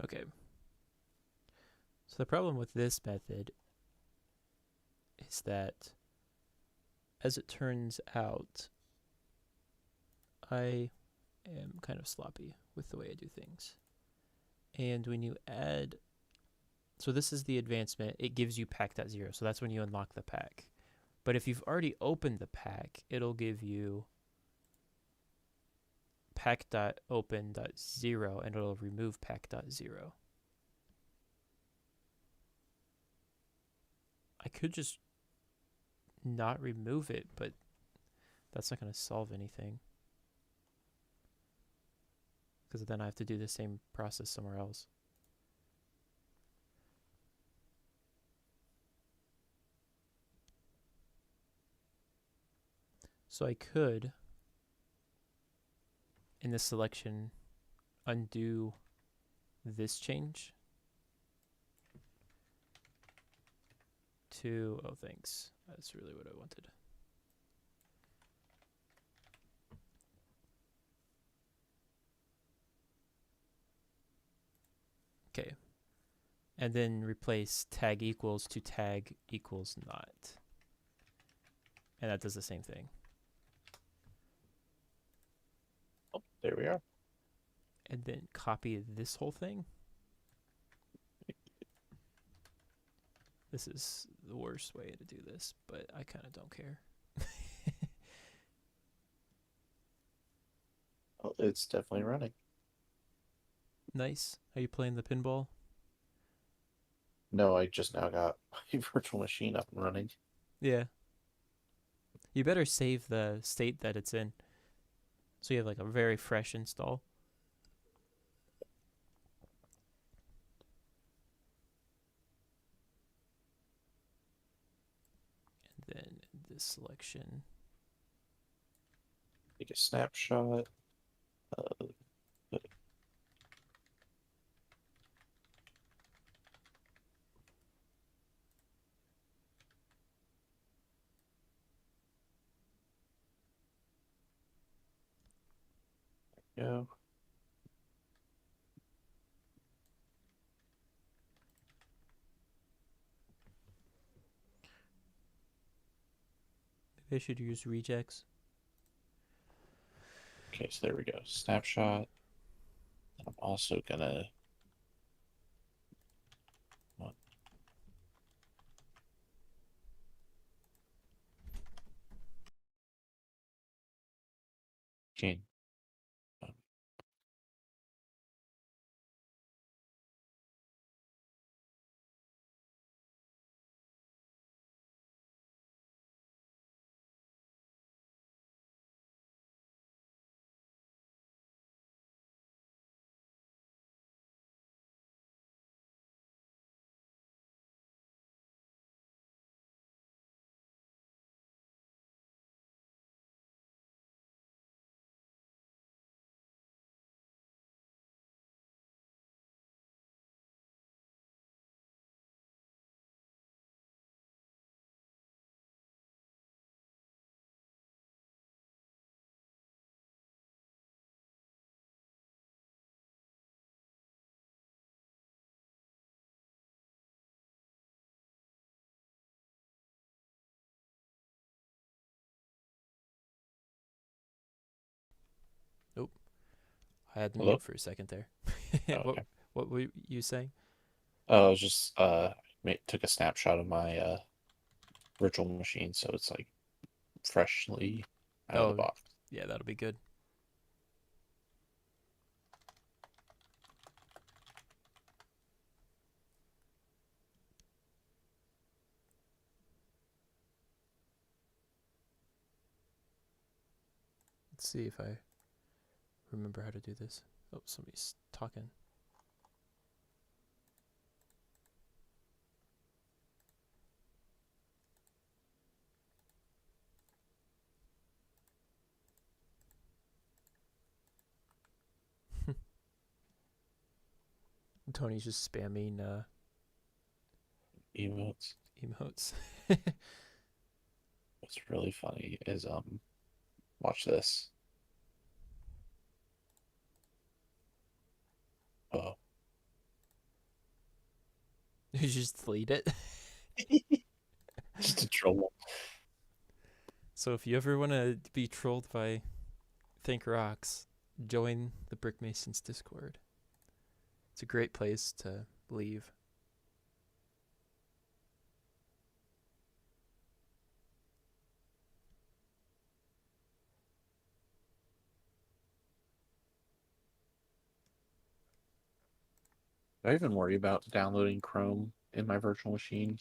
Okay. So the problem with this method is that, as it turns out, I am kind of sloppy with the way I do things. And when you add, so this is the advancement, it gives you pack.0. So that's when you unlock the pack. But if you've already opened the pack, it'll give you pack.open.0 and it'll remove pack.0. I could just not remove it, but That's not going to solve anything. Because then I have to do the same process somewhere else. So I could, in this selection, undo this change to, oh, thanks. That's really what I wanted. Okay. And then replace tag equals to tag equals not. And that does the same thing.
Oh, there we are.
And then copy this whole thing. This is the worst way to do this, but I kind of don't care.
Oh, it's definitely running.
Nice. Are you playing the pinball?
No, I just now got my virtual machine up and running.
Yeah. You better save the state that it's in. So you have like a very fresh install. And then this selection.
Take a snapshot. Go.
Maybe I should use rejects.
Okay, so there we go. Snapshot. I'm also gonna. What? Gene.
Nope. I had the
Hello?
mute for a second there.
Oh,
what
okay.
what were you saying?
Oh, I was just took a snapshot of my virtual machine, so it's like freshly out of the
Oh,
box.
yeah, that'll be good. Let's see if I remember how to do this. Oh, somebody's talking. Tony's just spamming
Emotes.
emotes.
What's really funny is watch this. Oh.
You just delete it.
Just a troll.
So if you ever want to be trolled by Think Rocks, join the Brickmasons Discord. It's a great place to leave.
Do I even worry about downloading Chrome in my virtual machine?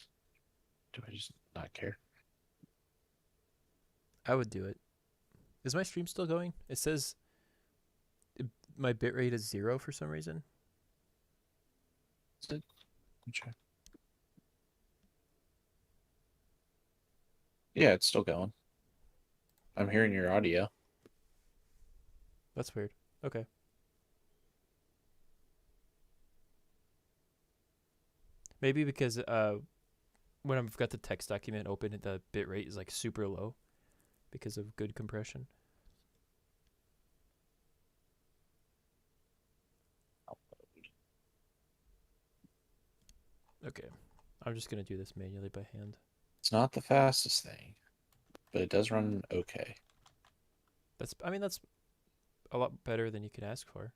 Do I just not care?
I would do it. Is my stream still going? It says my bitrate is 0 for some reason.
Is it? Check. Yeah, it's still going. I'm hearing your audio.
That's weird. Okay. Maybe because when I've got the text document open, the bitrate is like super low because of good compression. Okay. I'm just going to do this manually by hand.
It's not the fastest thing, but it does run okay.
I mean, that's a lot better than you could ask for.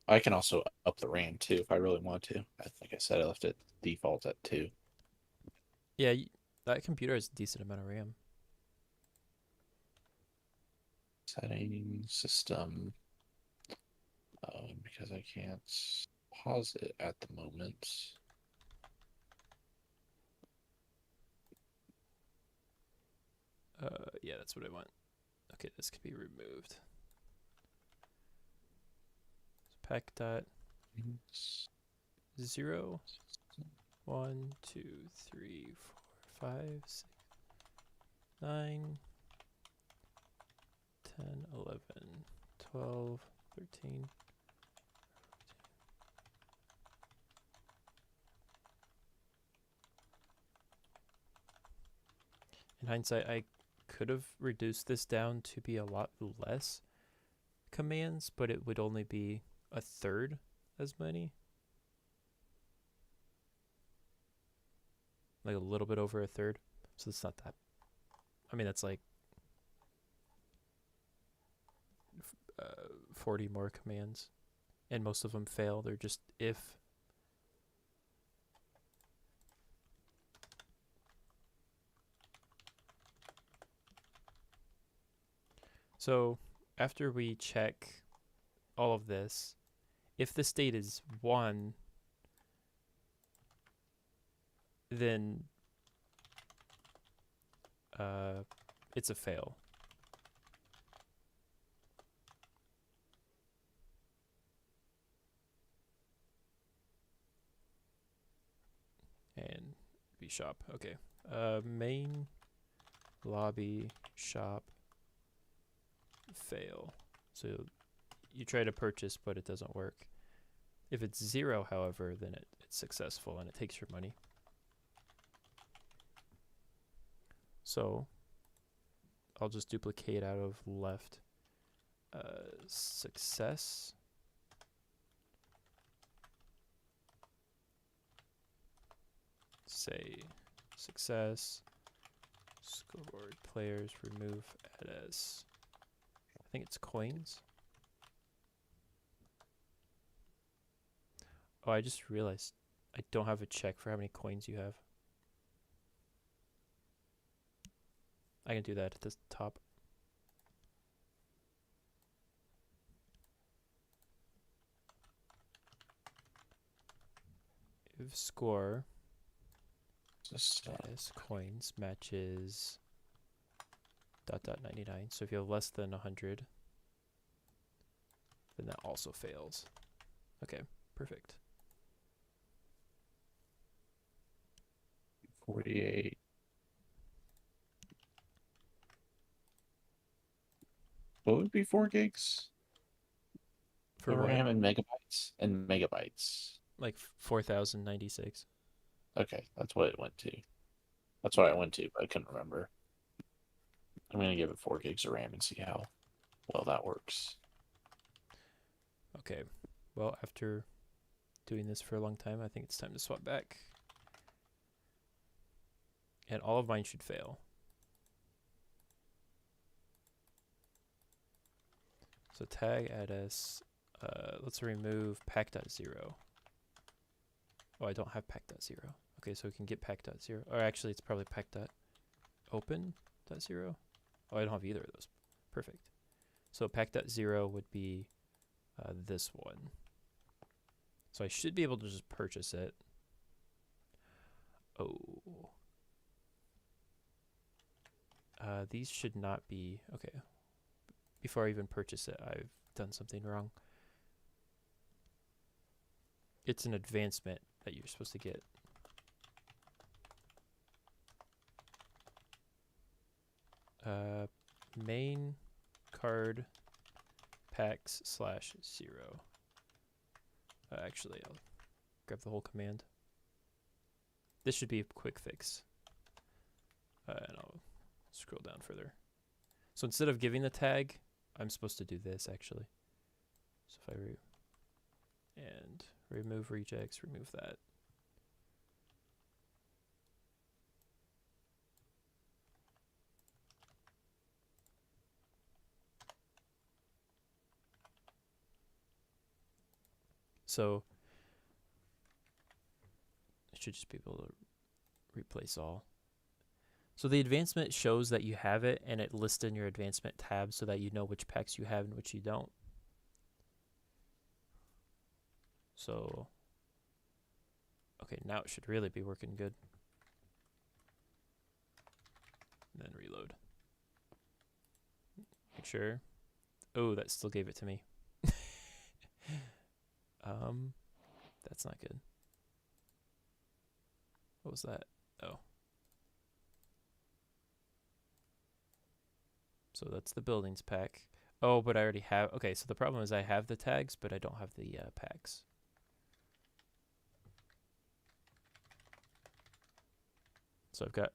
I can also up the RAM too if I really want to. Like I said, I left it default at 2.
Yeah, that computer has a decent amount of RAM.
Setting system. Because I can't pause it at the moment.
Yeah, that's what I want. Okay, this could be removed. So pack dot 0, 1, 2, 3, 4, 5, 6, 9, 10, 11, 12, 13. In hindsight, I could have reduced this down to be a lot less commands, but it would only be a third as many. Like a little bit over a third. So it's not that. I mean, that's like 40 more commands. And most of them fail. They're just if. So after we check all of this, if the state is 1, then it's a fail. And be shop. Okay. Main lobby shop fail. So you try to purchase, but it doesn't work. If it's 0, however, then it's successful and it takes your money. So I'll just duplicate out of left. Success. Say success. Scoreboard players remove add as. I think it's coins. Oh, I just realized I don't have a check for how many coins you have. I can do that at the top. If score as coins matches ... 99. So if you have less than 100, then that also fails. Okay, perfect.
48. What would be 4 gigs?
For what?
RAM in megabytes and megabytes.
Like 4096.
Okay, that's what it went to. That's what I went to, but I couldn't remember. I'm gonna give it 4 gigs of RAM and see how well that works.
Okay, well, after doing this for a long time, I think it's time to swap back. And all of mine should fail. So tag add as, let's remove pack.0. Oh, I don't have pack.0. Okay, so we can get pack.0. Or actually, it's probably pack.open.0. Oh, I don't have either of those. Perfect. So pack.0 would be this one. So I should be able to just purchase it. Oh. These should not be... Okay. before I even purchase it, I've done something wrong. It's an advancement that you're supposed to get. Main card packs /0. Actually, I'll grab the whole command. This should be a quick fix. And I'll scroll down further. So instead of giving the tag, I'm supposed to do this actually. So if I remove rejects, remove that. So it should just be able to replace all. So the advancement shows that you have it, and it lists in your advancement tab so that you know which packs you have and which you don't. So, okay, now it should really be working good. And then reload. Make sure. Oh, that still gave it to me. That's not good. What was that? Oh. So that's the buildings pack. Oh, but I already have... Okay, so the problem is I have the tags, but I don't have the packs. So I've got...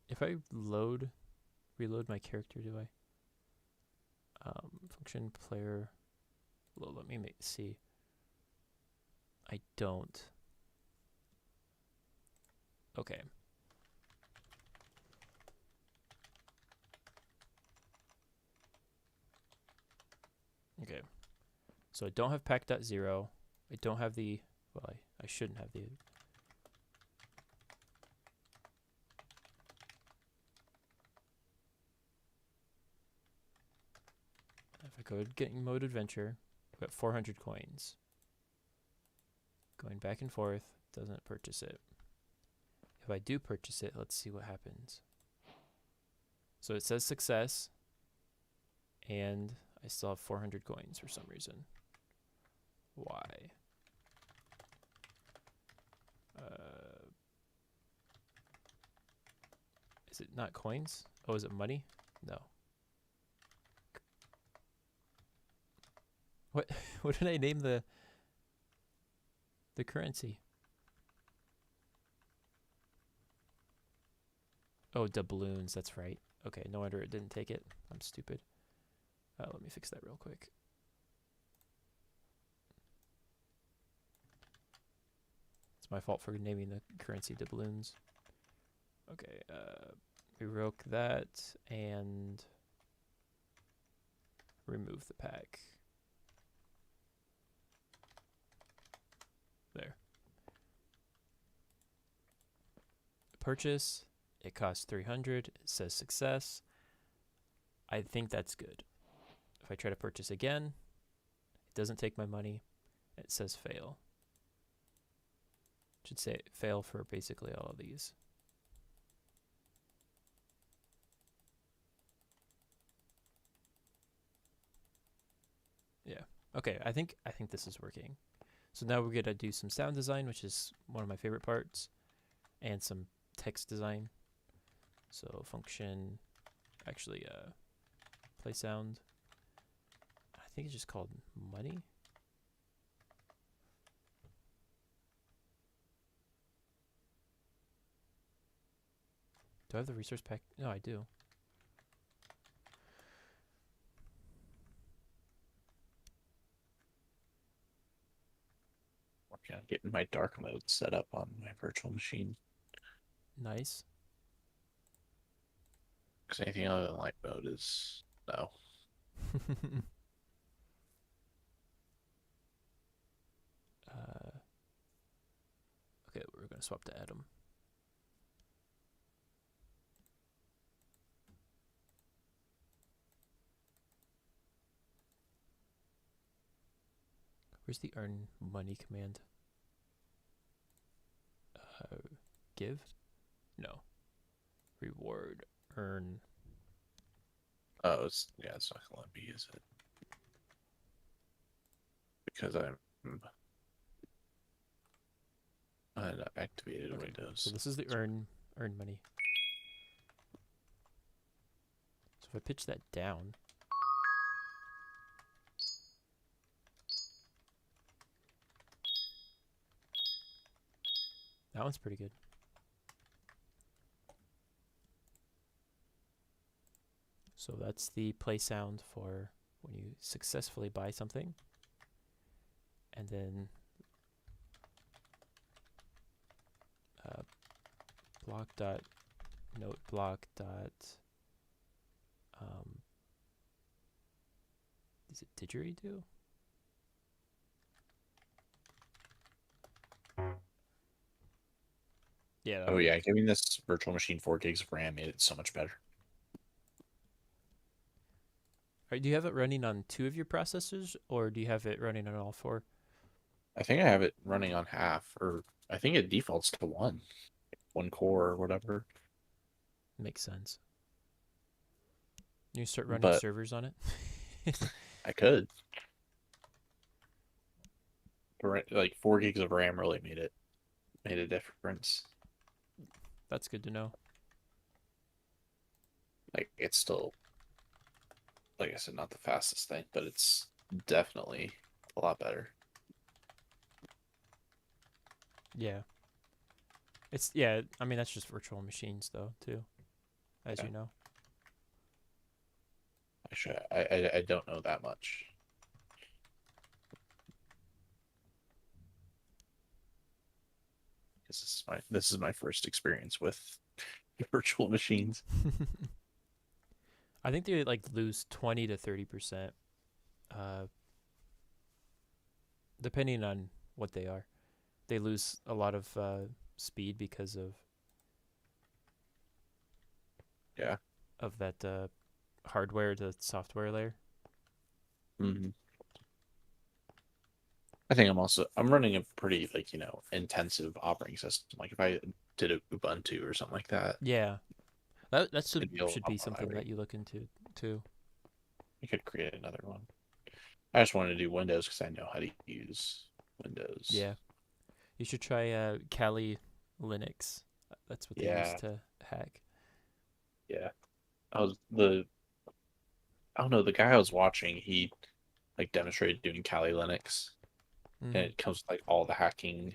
If I reload my character, do I? Function player... Well, let me see. I don't. Okay. Okay. So I don't have pack.0. I don't have the... Well, I shouldn't have the... If I go to getting mode adventure, I've got 400 coins. Going back and forth, doesn't purchase it. If I do purchase it, let's see what happens. So it says success, and I still have 400 coins for some reason. Why? Is it not coins? Oh, is it money? No. What? What did I name the currency? Oh, doubloons. That's right. Okay, no wonder it didn't take it. I'm stupid. Let me fix that real quick. It's my fault for naming the currency doubloons. Okay, revoke that and remove the pack. There. Purchase. It costs 300. It says success. I think that's good. If I try to purchase again, it doesn't take my money. It says fail. It should say fail for basically all of these. Yeah. Okay, I think this is working. So now we're gonna do some sound design, which is one of my favorite parts, and some text design. So function, actually, play sound. I think it's just called money. Do I have the resource pack? No, I do.
Working on getting my dark mode set up on my virtual machine.
Nice.
Because anything other than light mode is no.
Okay, we're gonna swap to Adam. Where's the earn money command? give? No. Reward. Earn.
Oh, it's not gonna let me use it because I activated
Okay.
Windows.
So this is the earn money. So if I pitch that down, that one's pretty good. So that's the play sound for when you successfully buy something. And then block dot note block dot is it didgeridoo? Yeah.
Oh yeah, giving this virtual machine 4 gigs of RAM made it so much better.
Do you have it running on 2 of your processors, or do you have it running on all 4?
I think I have it running on half, or I think it defaults to one core or whatever.
Makes sense. You start running
But
servers on it?
I could. Like 4 gigs of RAM really made a difference.
That's good to know.
Like it's still, like I said, not the fastest thing, but it's definitely a lot better.
Yeah. I mean, that's just virtual machines, though, too, as you know.
Actually, I don't know that much. This is my first experience with virtual machines.
I think they like lose 20 to 30%, depending on what they are. They lose a lot of speed because of that hardware to software layer.
Mm-hmm. I think I'm running a pretty intensive operating system. Like if I did a Ubuntu or something like that.
Yeah, that should be
more
something
library.
that you look into too.
I could create another one. I just wanted to do Windows because I know how to use Windows.
Yeah, you should try Kali Linux. That's what they use to hack.
Yeah, I don't know, the guy I was watching, he demonstrated doing Kali Linux, and it comes with all the hacking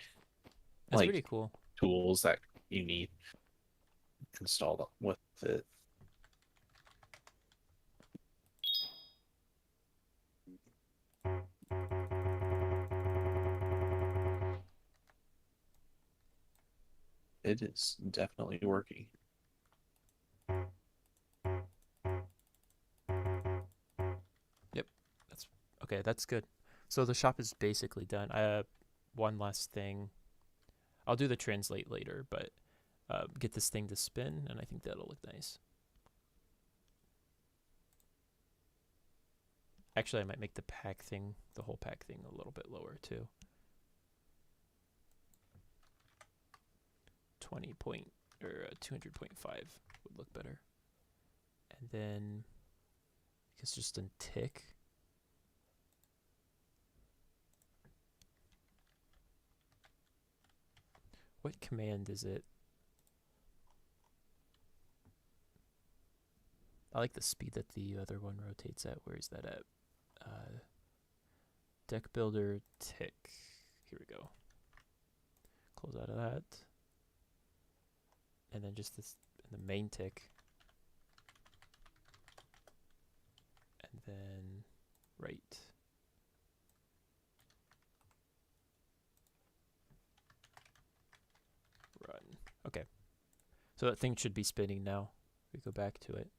That's pretty cool.
Tools that you need installed with it. It is definitely working.
Yep. Okay, that's good. So the shop is basically done. One last thing. I'll do the translate later, but get this thing to spin, and I think that'll look nice. Actually, I might make the whole pack thing a little bit lower too. 200.5 would look better. And then, I guess just a tick. What command is it? I like the speed that the other one rotates at. Where is that at? Deck builder tick. Here we go. Close out of that. And then just this in the main tick. And then right. Run. Okay. So that thing should be spinning now. We go back to it.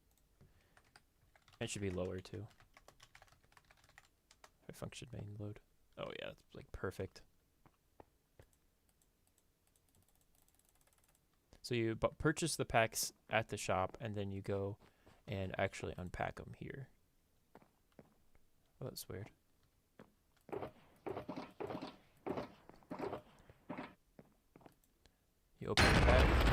It should be lower too. Function main load. Oh yeah, it's like perfect. So you purchase the packs at the shop, and then you go and actually unpack them here. Oh, that's weird. You open the pack.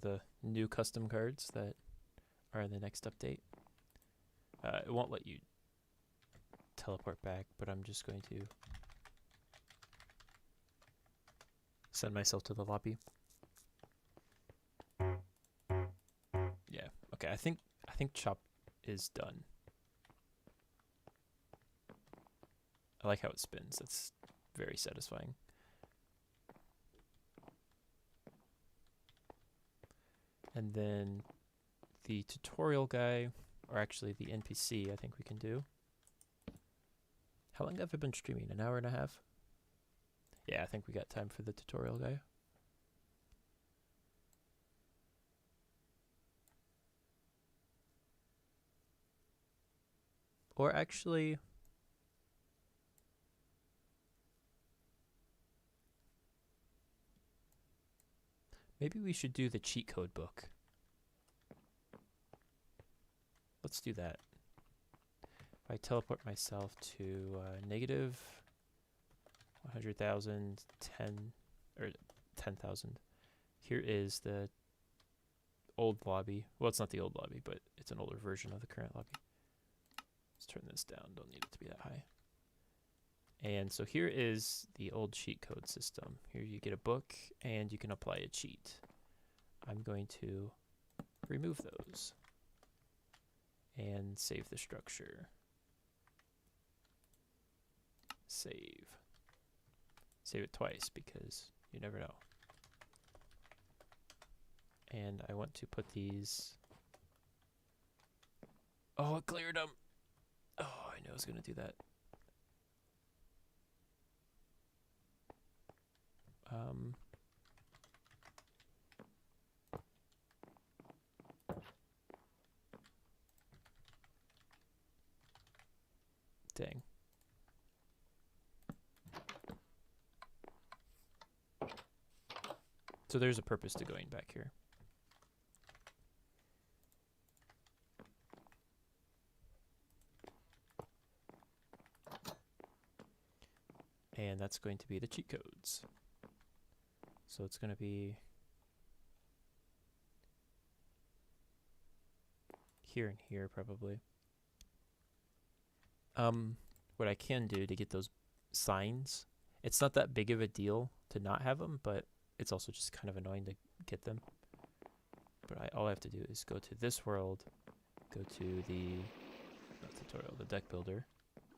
the new custom cards that are in the next update. It won't let you teleport back, but I'm just going to send myself to the lobby. Yeah, okay, I think chop is done. I like how it spins. That's very satisfying. And then the tutorial guy, or actually the NPC, I think we can do. How long have I been streaming? An hour and a half? Yeah, I think we got time for the tutorial guy. Or actually, maybe we should do the cheat code book. Let's do that. If I teleport myself to negative 100,000, 10, or 10,000. Here is the old lobby. Well, it's not the old lobby, but it's an older version of the current lobby. Let's turn this down. Don't need it to be that high. And so here is the old cheat code system. Here you get a book and you can apply a cheat. I'm going to remove those and save the structure. Save. Save it twice because you never know. And I want to put these. Oh, it cleared them. Oh, I knew I was going to do that. Dang. So there's a purpose to going back here. And that's going to be the cheat codes. So it's going to be here and here probably. What I can do to get those signs, it's not that big of a deal to not have them, but it's also just kind of annoying to get them. But all I have to do is go to this world, go to the not tutorial, the deck builder.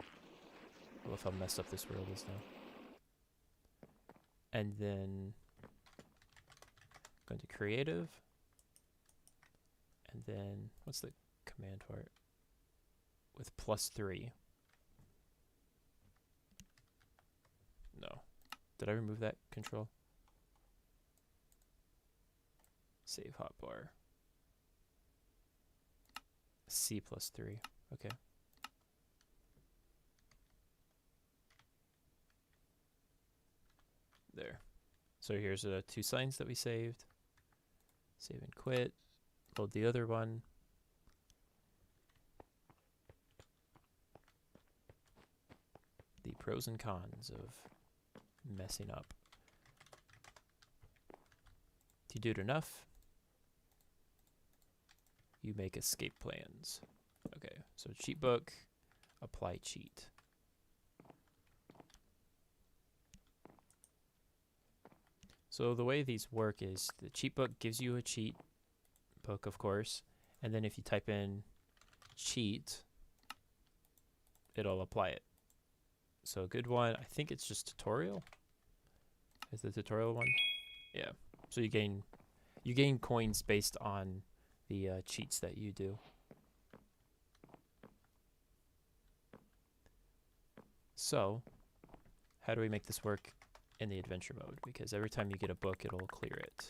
I love how messed up this world is now. And then go into creative. And then what's the command for it? With +3. No. Did I remove that control? Save hotbar. C +3. Okay. There. So here's the two signs that we saved. Save and quit. Load the other one. The pros and cons of messing up. If you do it enough, you make escape plans. Okay, so cheat book, apply cheat. So the way these work is the cheat book gives you a cheat book, of course, and then if you type in cheat, it'll apply it. So a good one, I think it's just tutorial. Is the tutorial one? Yeah. So you gain coins based on the cheats that you do. So how do we make this work in the adventure mode? Because every time you get a book, it'll clear it.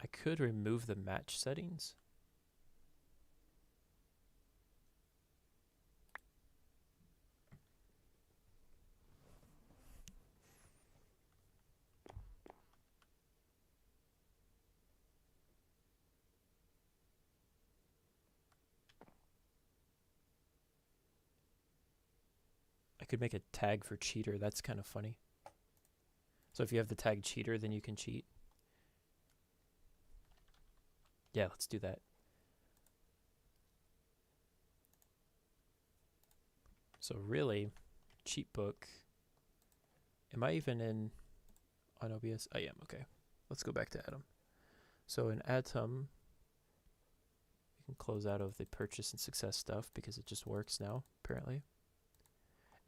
I could remove the match settings. I could make a tag for cheater. That's kind of funny. So if you have the tag cheater, then you can cheat. Yeah, let's do that. So really, cheat book. Am I even in on OBS? I am, okay. Let's go back to Atom. So in Atom, we can close out of the purchase and success stuff because it just works now, apparently.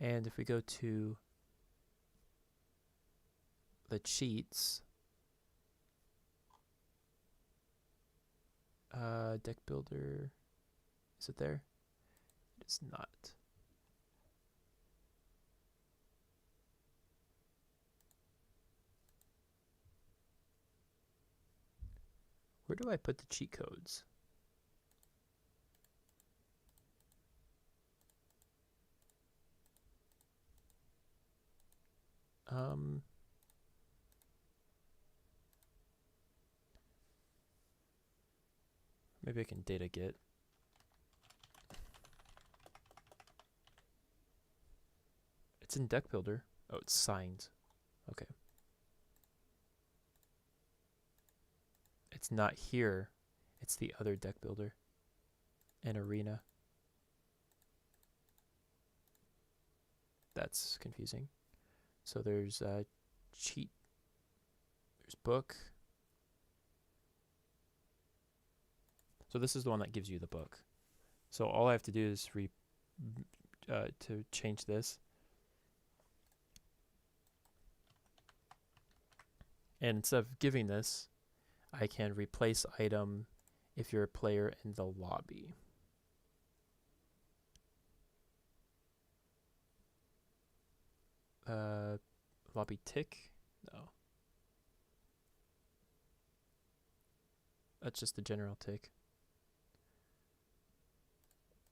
And if we go to the cheats, deck builder, is it there? It is not. Where do I put the cheat codes? Maybe I can data get. It's in deck builder. Oh, it's signed. Okay. It's not here. It's the other deck builder. And arena. That's confusing. So there's cheat. There's book. So this is the one that gives you the book. So all I have to do is to change this. And instead of giving this, I can replace item if you're a player in the lobby. Lobby tick? No. That's just the general tick.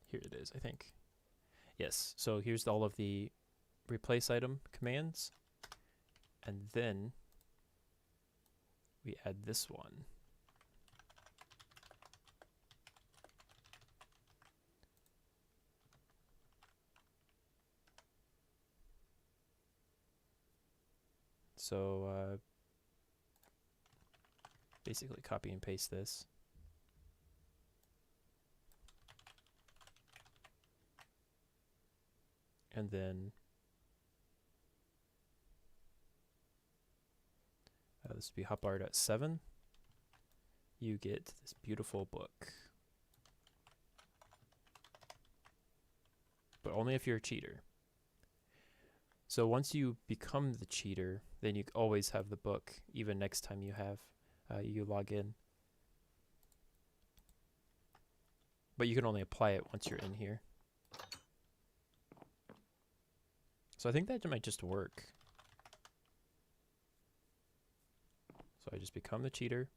Here it is, I think. Yes, so here's all of the replace item commands. And then we add this one. So basically copy and paste this. And then this would be hotbar at 7. You get this beautiful book. But only if you're a cheater. So once you become the cheater, then you always have the book, even next time you have you log in. But you can only apply it once you're in here. So I think that might just work. So I just become the cheater.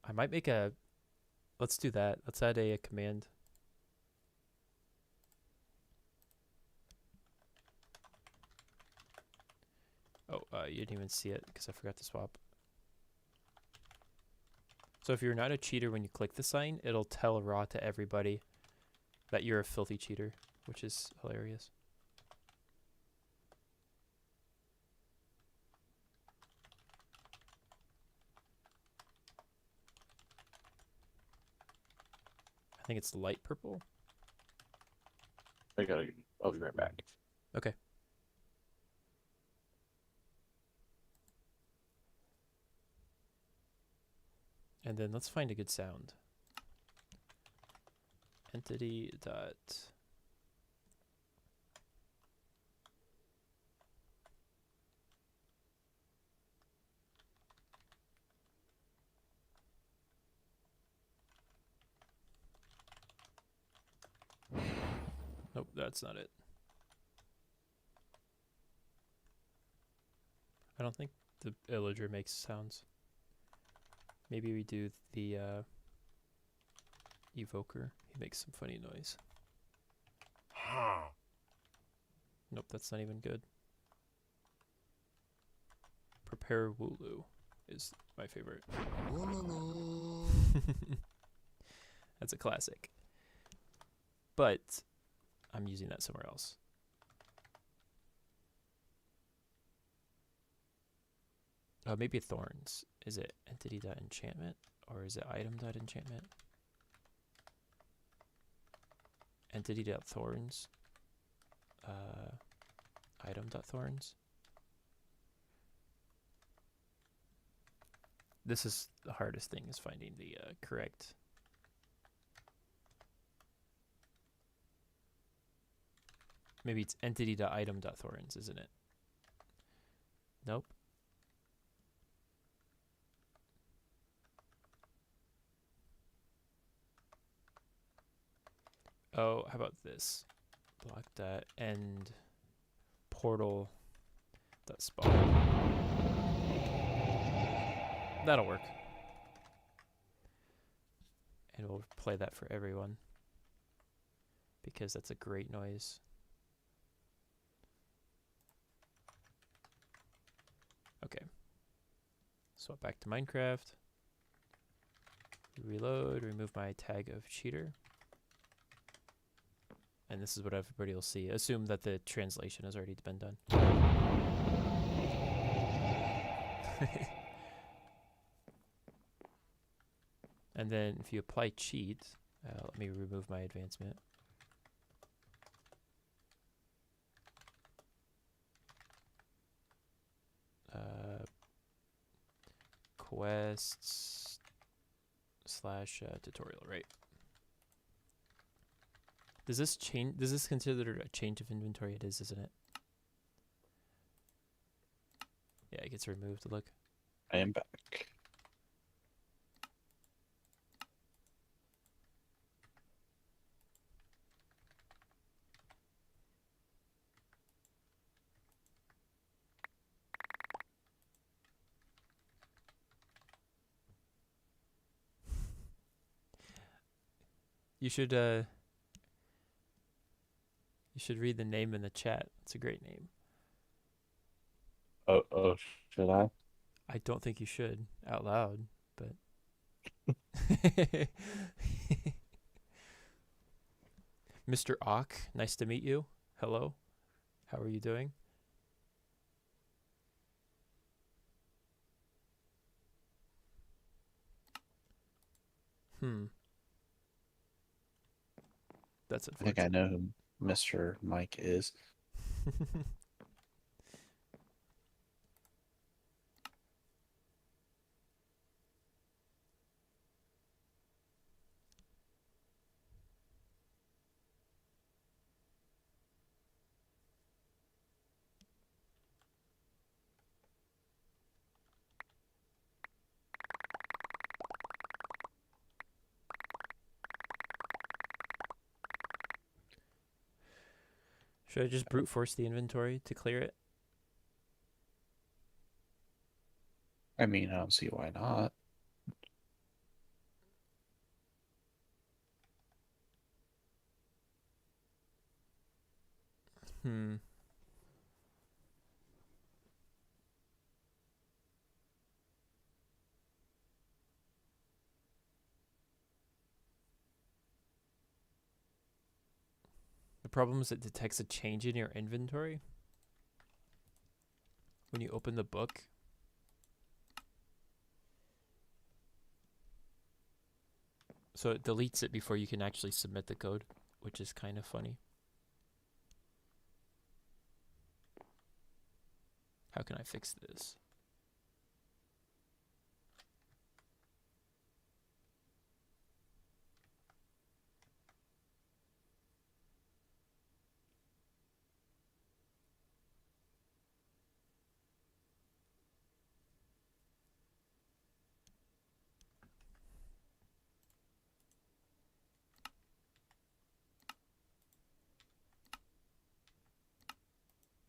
I might make a... Let's do that. Let's add a command. Oh, you didn't even see it because I forgot to swap. So if you're not a cheater when you click the sign, it'll tell raw to everybody that you're a filthy cheater, which is hilarious. I think it's light purple.
I'll be right back.
Okay. And then let's find a good sound. Entity dot. Nope, that's not it. I don't think the illager makes sounds. Maybe we do the evoker. He makes some funny noise. Nope, that's not even good. Prepare Wooloo is my favorite. That's a classic. But I'm using that somewhere else. Oh, maybe thorns. Is it entity.enchantment or is it item.enchantment? Entity.thorns. Item.thorns. This is the hardest thing, is finding the correct. Maybe it's entity.item.thorns, isn't it? Nope. Oh, how about this? Block.end portal.spawn. That'll work. And we'll play that for everyone, because that's a great noise. Okay. Swap back to Minecraft. Reload, remove my tag of cheater. And this is what everybody will see. Assume that the translation has already been done. And then if you apply cheat, let me remove my advancement. Quests / tutorial, right? Does this change? Does this consider a change of inventory? It is, isn't it? Yeah, it gets removed. Look.
I am back.
You should read the name in the chat. It's a great name.
Oh, should I?
I don't think you should out loud, but Mr. Ock, nice to meet you. Hello. How are you doing? That's
I think
unfortunate.
I know who Mr. Mike is.
Should I just brute force the inventory to clear it?
I mean, I don't see why not.
The problem is it detects a change in your inventory when you open the book. So it deletes it before you can actually submit the code, which is kind of funny. How can I fix this?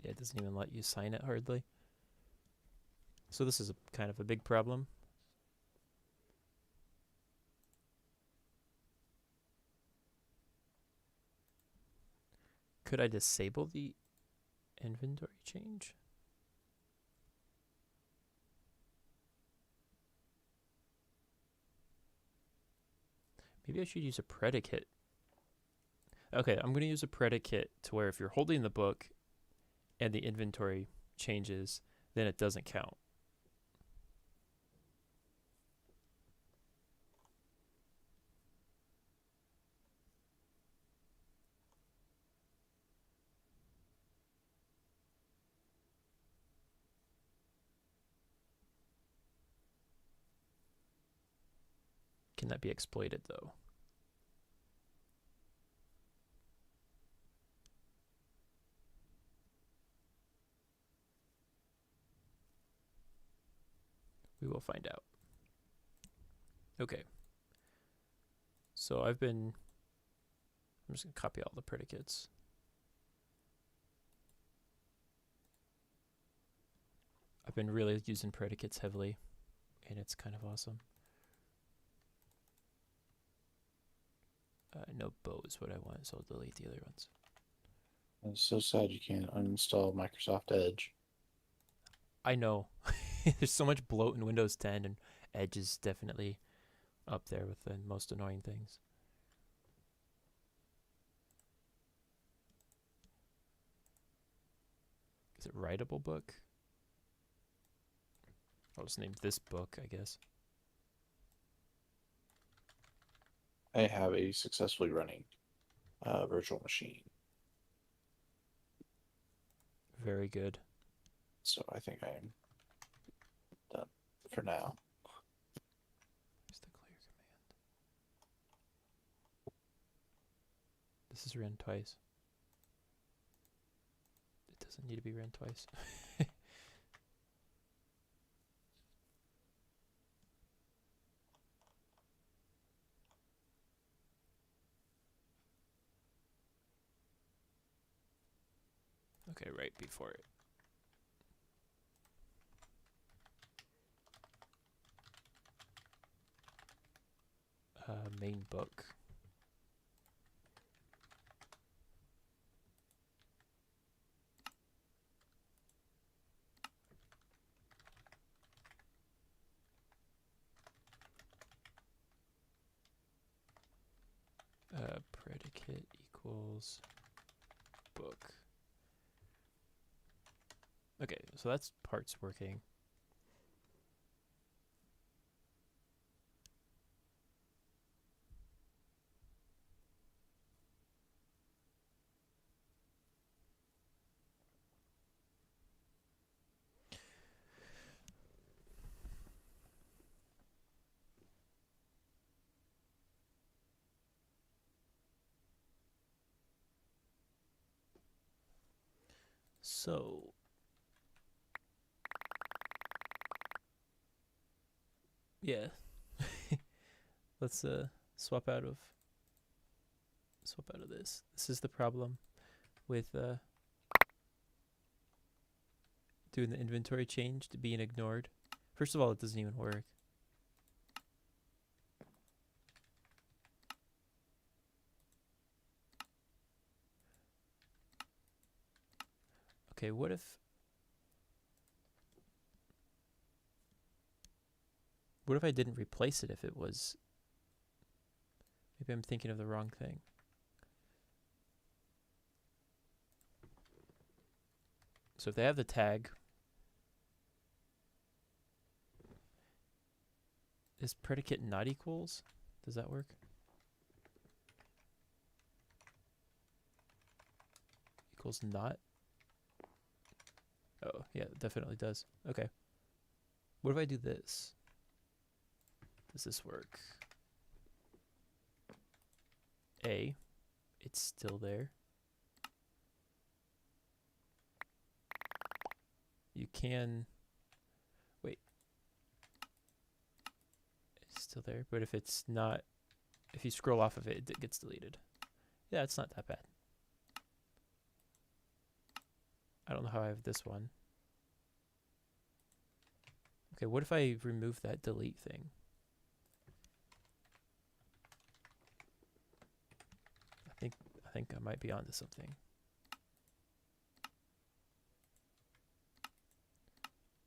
Yeah, it doesn't even let you sign it hardly. So this is kind of a big problem. Could I disable the inventory change? Maybe I should use a predicate. Okay, I'm going to use a predicate to where if you're holding the book and the inventory changes, then it doesn't count. can that be exploited though? We will find out. Okay. So I'm just going to copy all the predicates. I've been really using predicates heavily, and it's kind of awesome. No bow is what I want, so I'll delete the other ones.
It's so sad you can't uninstall Microsoft Edge.
I know. There's so much bloat in Windows 10, and Edge is definitely up there with the most annoying things. Is it writable book? I'll just name this book, I guess.
I have a successfully running virtual machine.
Very good.
So I think I am done for now.
Where's the clear command? This is ran twice. It doesn't need to be ran twice. Okay, right before it. Main book. Predicate equals book. Okay, so that's parts working. So yeah. Let's swap out of this. This is the problem with doing the inventory change to being ignored. First of all, it doesn't even work. Okay, what if I didn't replace it if it was... Maybe I'm thinking of the wrong thing. So if they have the tag, is predicate not equals? Does that work? Equals not? Oh, yeah, it definitely does. Okay. What if I do this? Does this work? A, it's still there. You can... Wait. It's still there, but if it's not... If you scroll off of it, it gets deleted. Yeah, it's not that bad. I don't know how I have this one. Okay, what if I remove that delete thing? I think I might be onto something.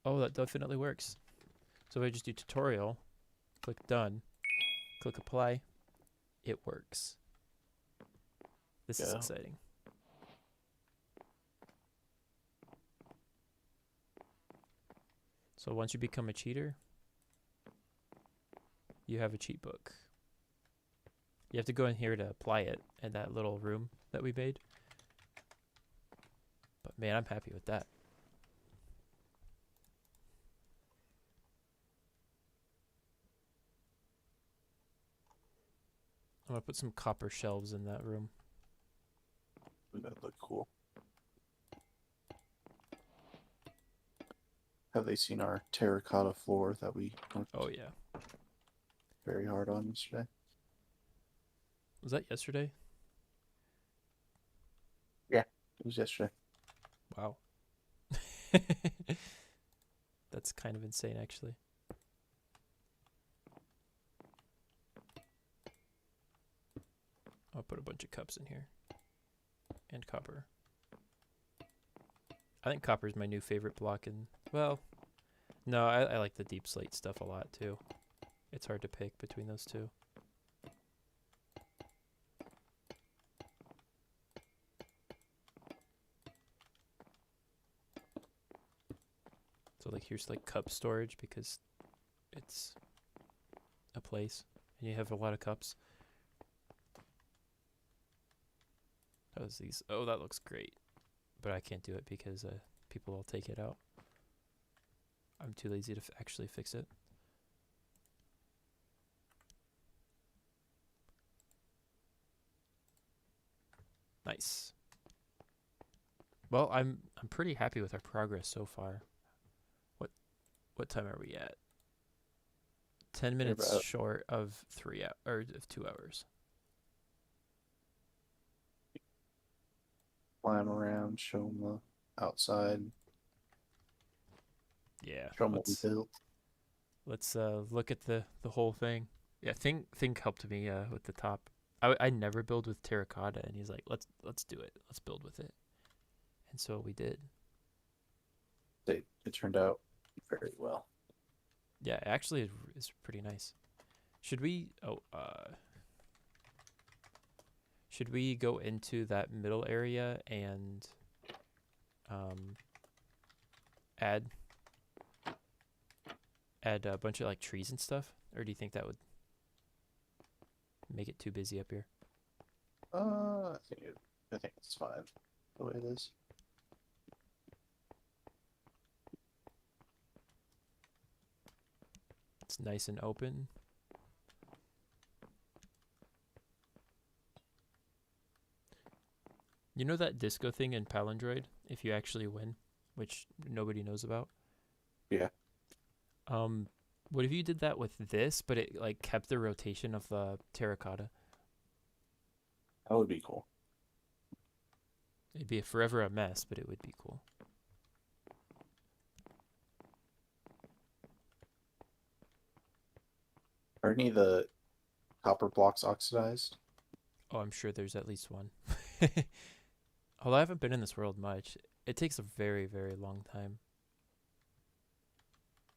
Oh, that definitely works. So if I just do tutorial, click done, click apply, it works. This is exciting. So once you become a cheater, you have a cheat book. You have to go in here to apply it in that little room that we made. But man, I'm happy with that. I'm gonna put some copper shelves in that room.
That look cool. Have they seen our terracotta floor that we worked
Oh yeah.
very hard on yesterday?
Was that yesterday?
Yeah, it was yesterday.
Wow. That's kind of insane, actually. I'll put a bunch of cups in here. And copper. I think copper is my new favorite block in... Well, no, I like the deep slate stuff a lot, too. It's hard to pick between those two. So, like, here's, like, cup storage because it's a place. And you have a lot of cups. These. Oh, that looks great. But I can't do it because people will take it out. I'm too lazy to actually fix it. Nice. Well, I'm pretty happy with our progress so far. What time are we at? 10 minutes short of 2 hours.
Climb around, show them the outside.
Yeah.
Show them what we built.
Let's look at the whole thing. Yeah, Think helped me with the top. I never build with terracotta, and he's like, let's do it. Let's build with it. And so we did.
It turned out very well.
Yeah, actually, it's pretty nice. Should we? Should we go into that middle area and add a bunch of like trees and stuff, or do you think that would make it too busy up here?
I think it's fine the way it is.
It's nice and open. You know that disco thing in Palindroid, if you actually win, which nobody knows about?
Yeah.
What if you did that with this, but it like kept the rotation of the terracotta?
That would be cool.
It'd be forever a mess, but it would be cool.
Are any of the copper blocks oxidized?
Oh, I'm sure there's at least one. Although I haven't been in this world much, it takes a very, very long time.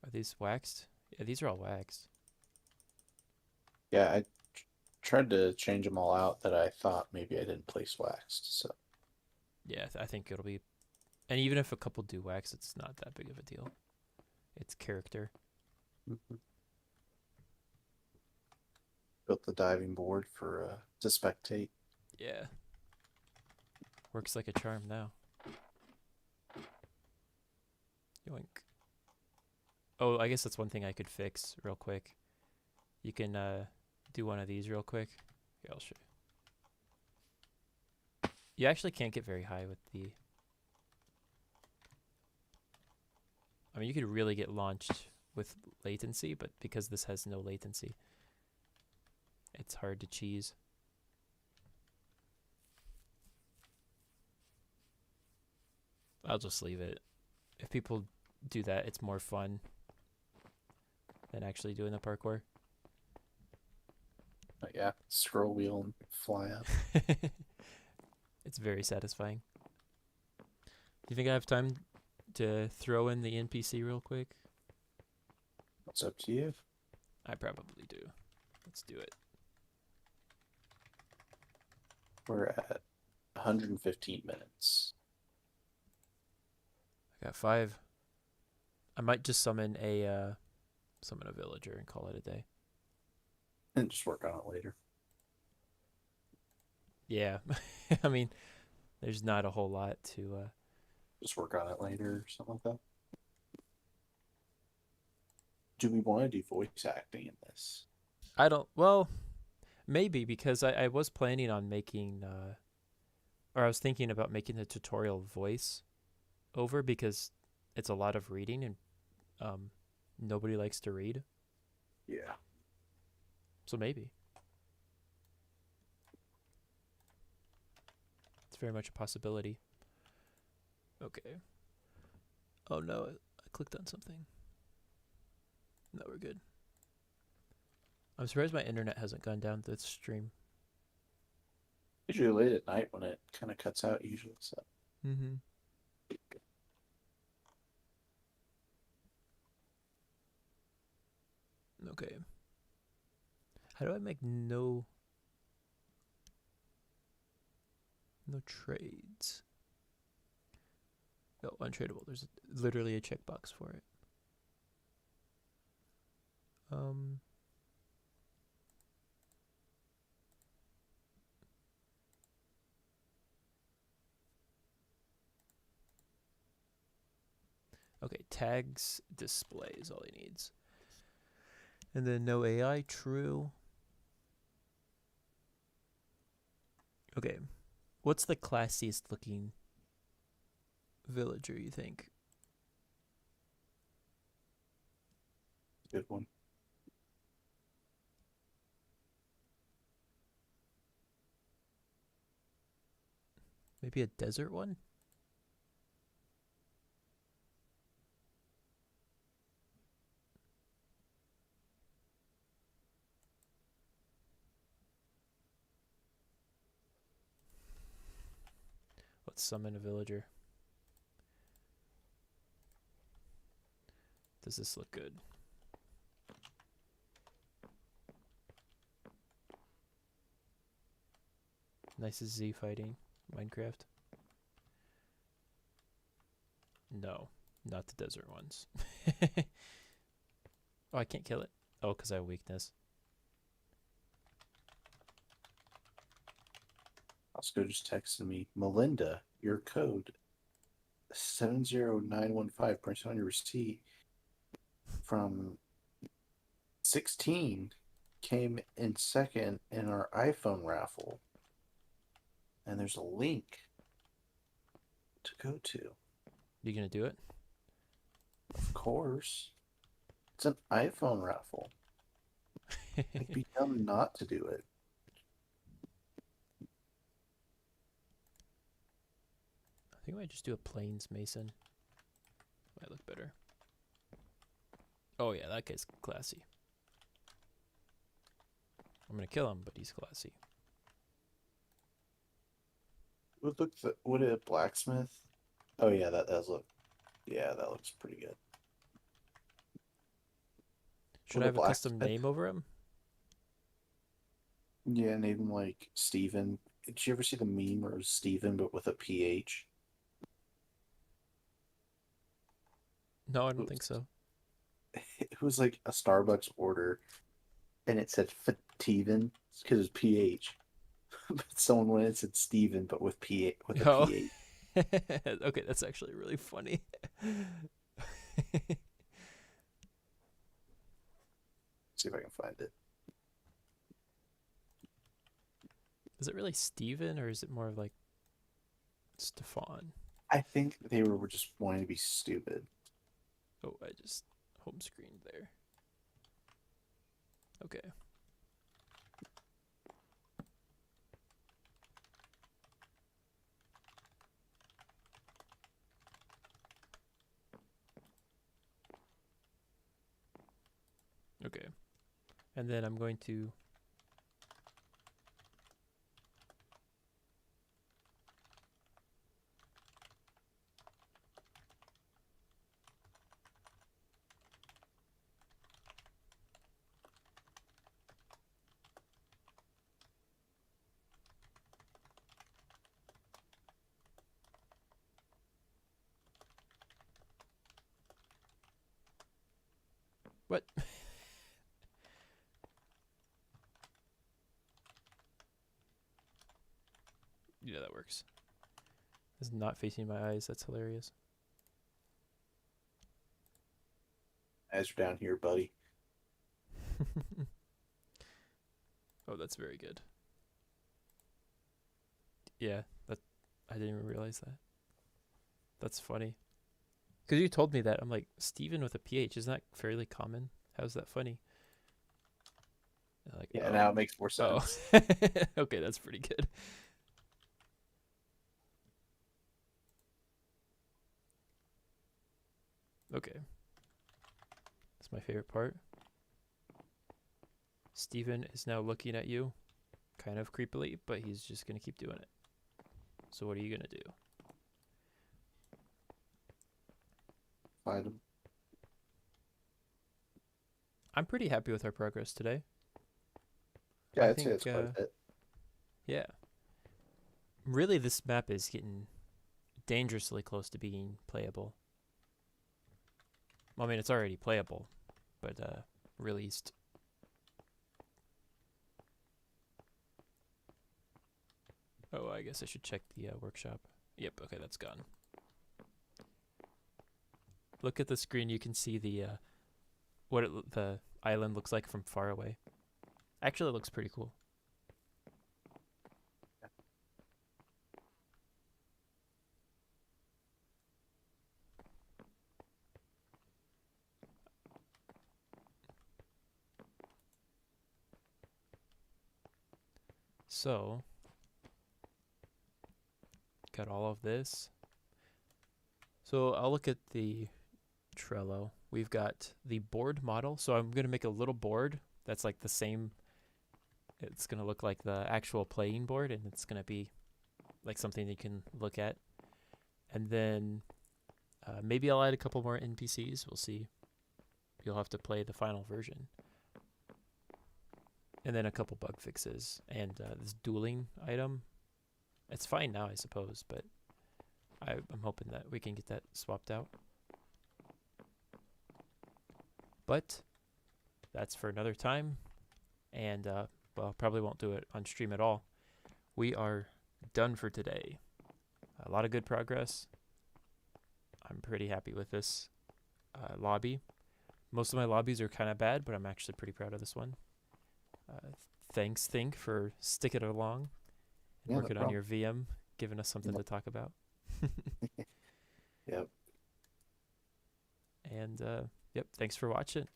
Are these waxed? Yeah, these are all waxed.
Yeah, I tried to change them all out that I thought maybe I didn't place waxed. So
Yeah, I think it'll be... And even if a couple do wax, it's not that big of a deal. It's character.
Built the diving board for to spectate.
Yeah. Works like a charm now. Yoink. Oh, I guess that's one thing I could fix real quick. You can do one of these real quick. Here, I'll show you. You actually can't get very high with the... I mean, you could really get launched with latency, but because this has no latency, it's hard to cheese. I'll just leave it. If people do that, it's more fun than actually doing the parkour.
Yeah, scroll wheel and fly up.
It's very satisfying. Do you think I have time to throw in the NPC real quick?
It's up to you.
I probably do. Let's do it.
We're at 115 minutes.
I got 5. I might just summon a villager and call it a day.
And just work on it later.
Yeah. I mean, there's not a whole lot to...
Just work on it later or something like that. Do we want to do voice acting in this?
I don't... Well, Maybe because I was planning on making, or I was thinking about making the tutorial voice over because it's a lot of reading and um, nobody likes to read.
Yeah.
So maybe it's very much a possibility. Okay. Oh no, I clicked on something. No, we're good. I'm surprised my internet hasn't gone down this stream.
Usually late at night when it kind of cuts out usually. So
Mm-hmm. Okay. How do I make no trades? Oh, untradeable. There's literally a checkbox for it. Um. Okay, tags display is all he needs. And then no AI, true. Okay. What's the classiest looking villager, you think?
good one.
Maybe a desert one? Let's summon a villager. Does this look good? Nice Z fighting. Minecraft. No, not the desert ones. Oh, I can't kill it. Oh, because I have weakness.
Oscar just texted me, Melinda, your code 70915 printed on your receipt from 16 came in second in our iPhone raffle. And there's a link to go to.
You gonna do it?
Of course. It's an iPhone raffle. It'd be dumb not to do it.
I think I might just do a plains mason. Might look better. Oh yeah, that guy's classy. I'm gonna kill him, but he's classy.
Would it a blacksmith? Oh yeah, that does look. Yeah, that looks pretty good.
Should
Would
I
a
have a custom
blacksmith?
name over him?
Yeah, name him like Steven. Did you ever see the meme where it was Steven but with a PH?
No, I
It
don't think
was,
so.
it was like a Starbucks order and it said Fativen because it's PH. But someone went and said Steven but with PH with a
Oh.
PH.
Okay, that's actually really funny.
See if I can find it.
Is it really Steven or is it more of like Stefan?
I think they were just wanting to be stupid.
Oh, I just home screened there. Okay. Okay. And then I'm going to what? Yeah, that works. This is not facing my eyes. That's hilarious.
As you're down here, buddy.
Oh, that's very good. Yeah, that I didn't even realize that. That's funny. Because you told me that. I'm like, Steven with a PH, isn't that fairly common? How's that funny? Like,
Yeah, now it makes more
oh.
sense.
Okay, that's pretty good. Okay. That's my favorite part. Steven is now looking at you, kind of creepily, but he's just going to keep doing it. So what are you going to do?
Find them.
I'm pretty happy with our progress today.
Yeah,
I
I'd say
think,
it's quite a bit.
yeah. Really, this map is getting dangerously close to being playable. Well, I mean, it's already playable, but released. Oh, I guess I should check the workshop. Yep, okay, that's gone. Look at the screen. You can see the the island looks like from far away. Actually, it looks pretty cool. So, got all of this. So I'll look at the Trello. We've got the board model. So I'm going to make a little board that's like the same. It's going to look like the actual playing board, and it's going to be like something you can look at. And then maybe I'll add a couple more NPCs. We'll see. You'll have to play the final version. And then a couple bug fixes. And this dueling item, it's fine now, I suppose, but I'm hoping that we can get that swapped out. But that's for another time. And, well, probably won't do it on stream at all. We are done for today. A lot of good progress. I'm pretty happy with this lobby. Most of my lobbies are kind of bad, but I'm actually pretty proud of this one. Thanks, Think, for sticking along and working on your VM, giving us something to talk about.
Yep.
And, yep, thanks for watching.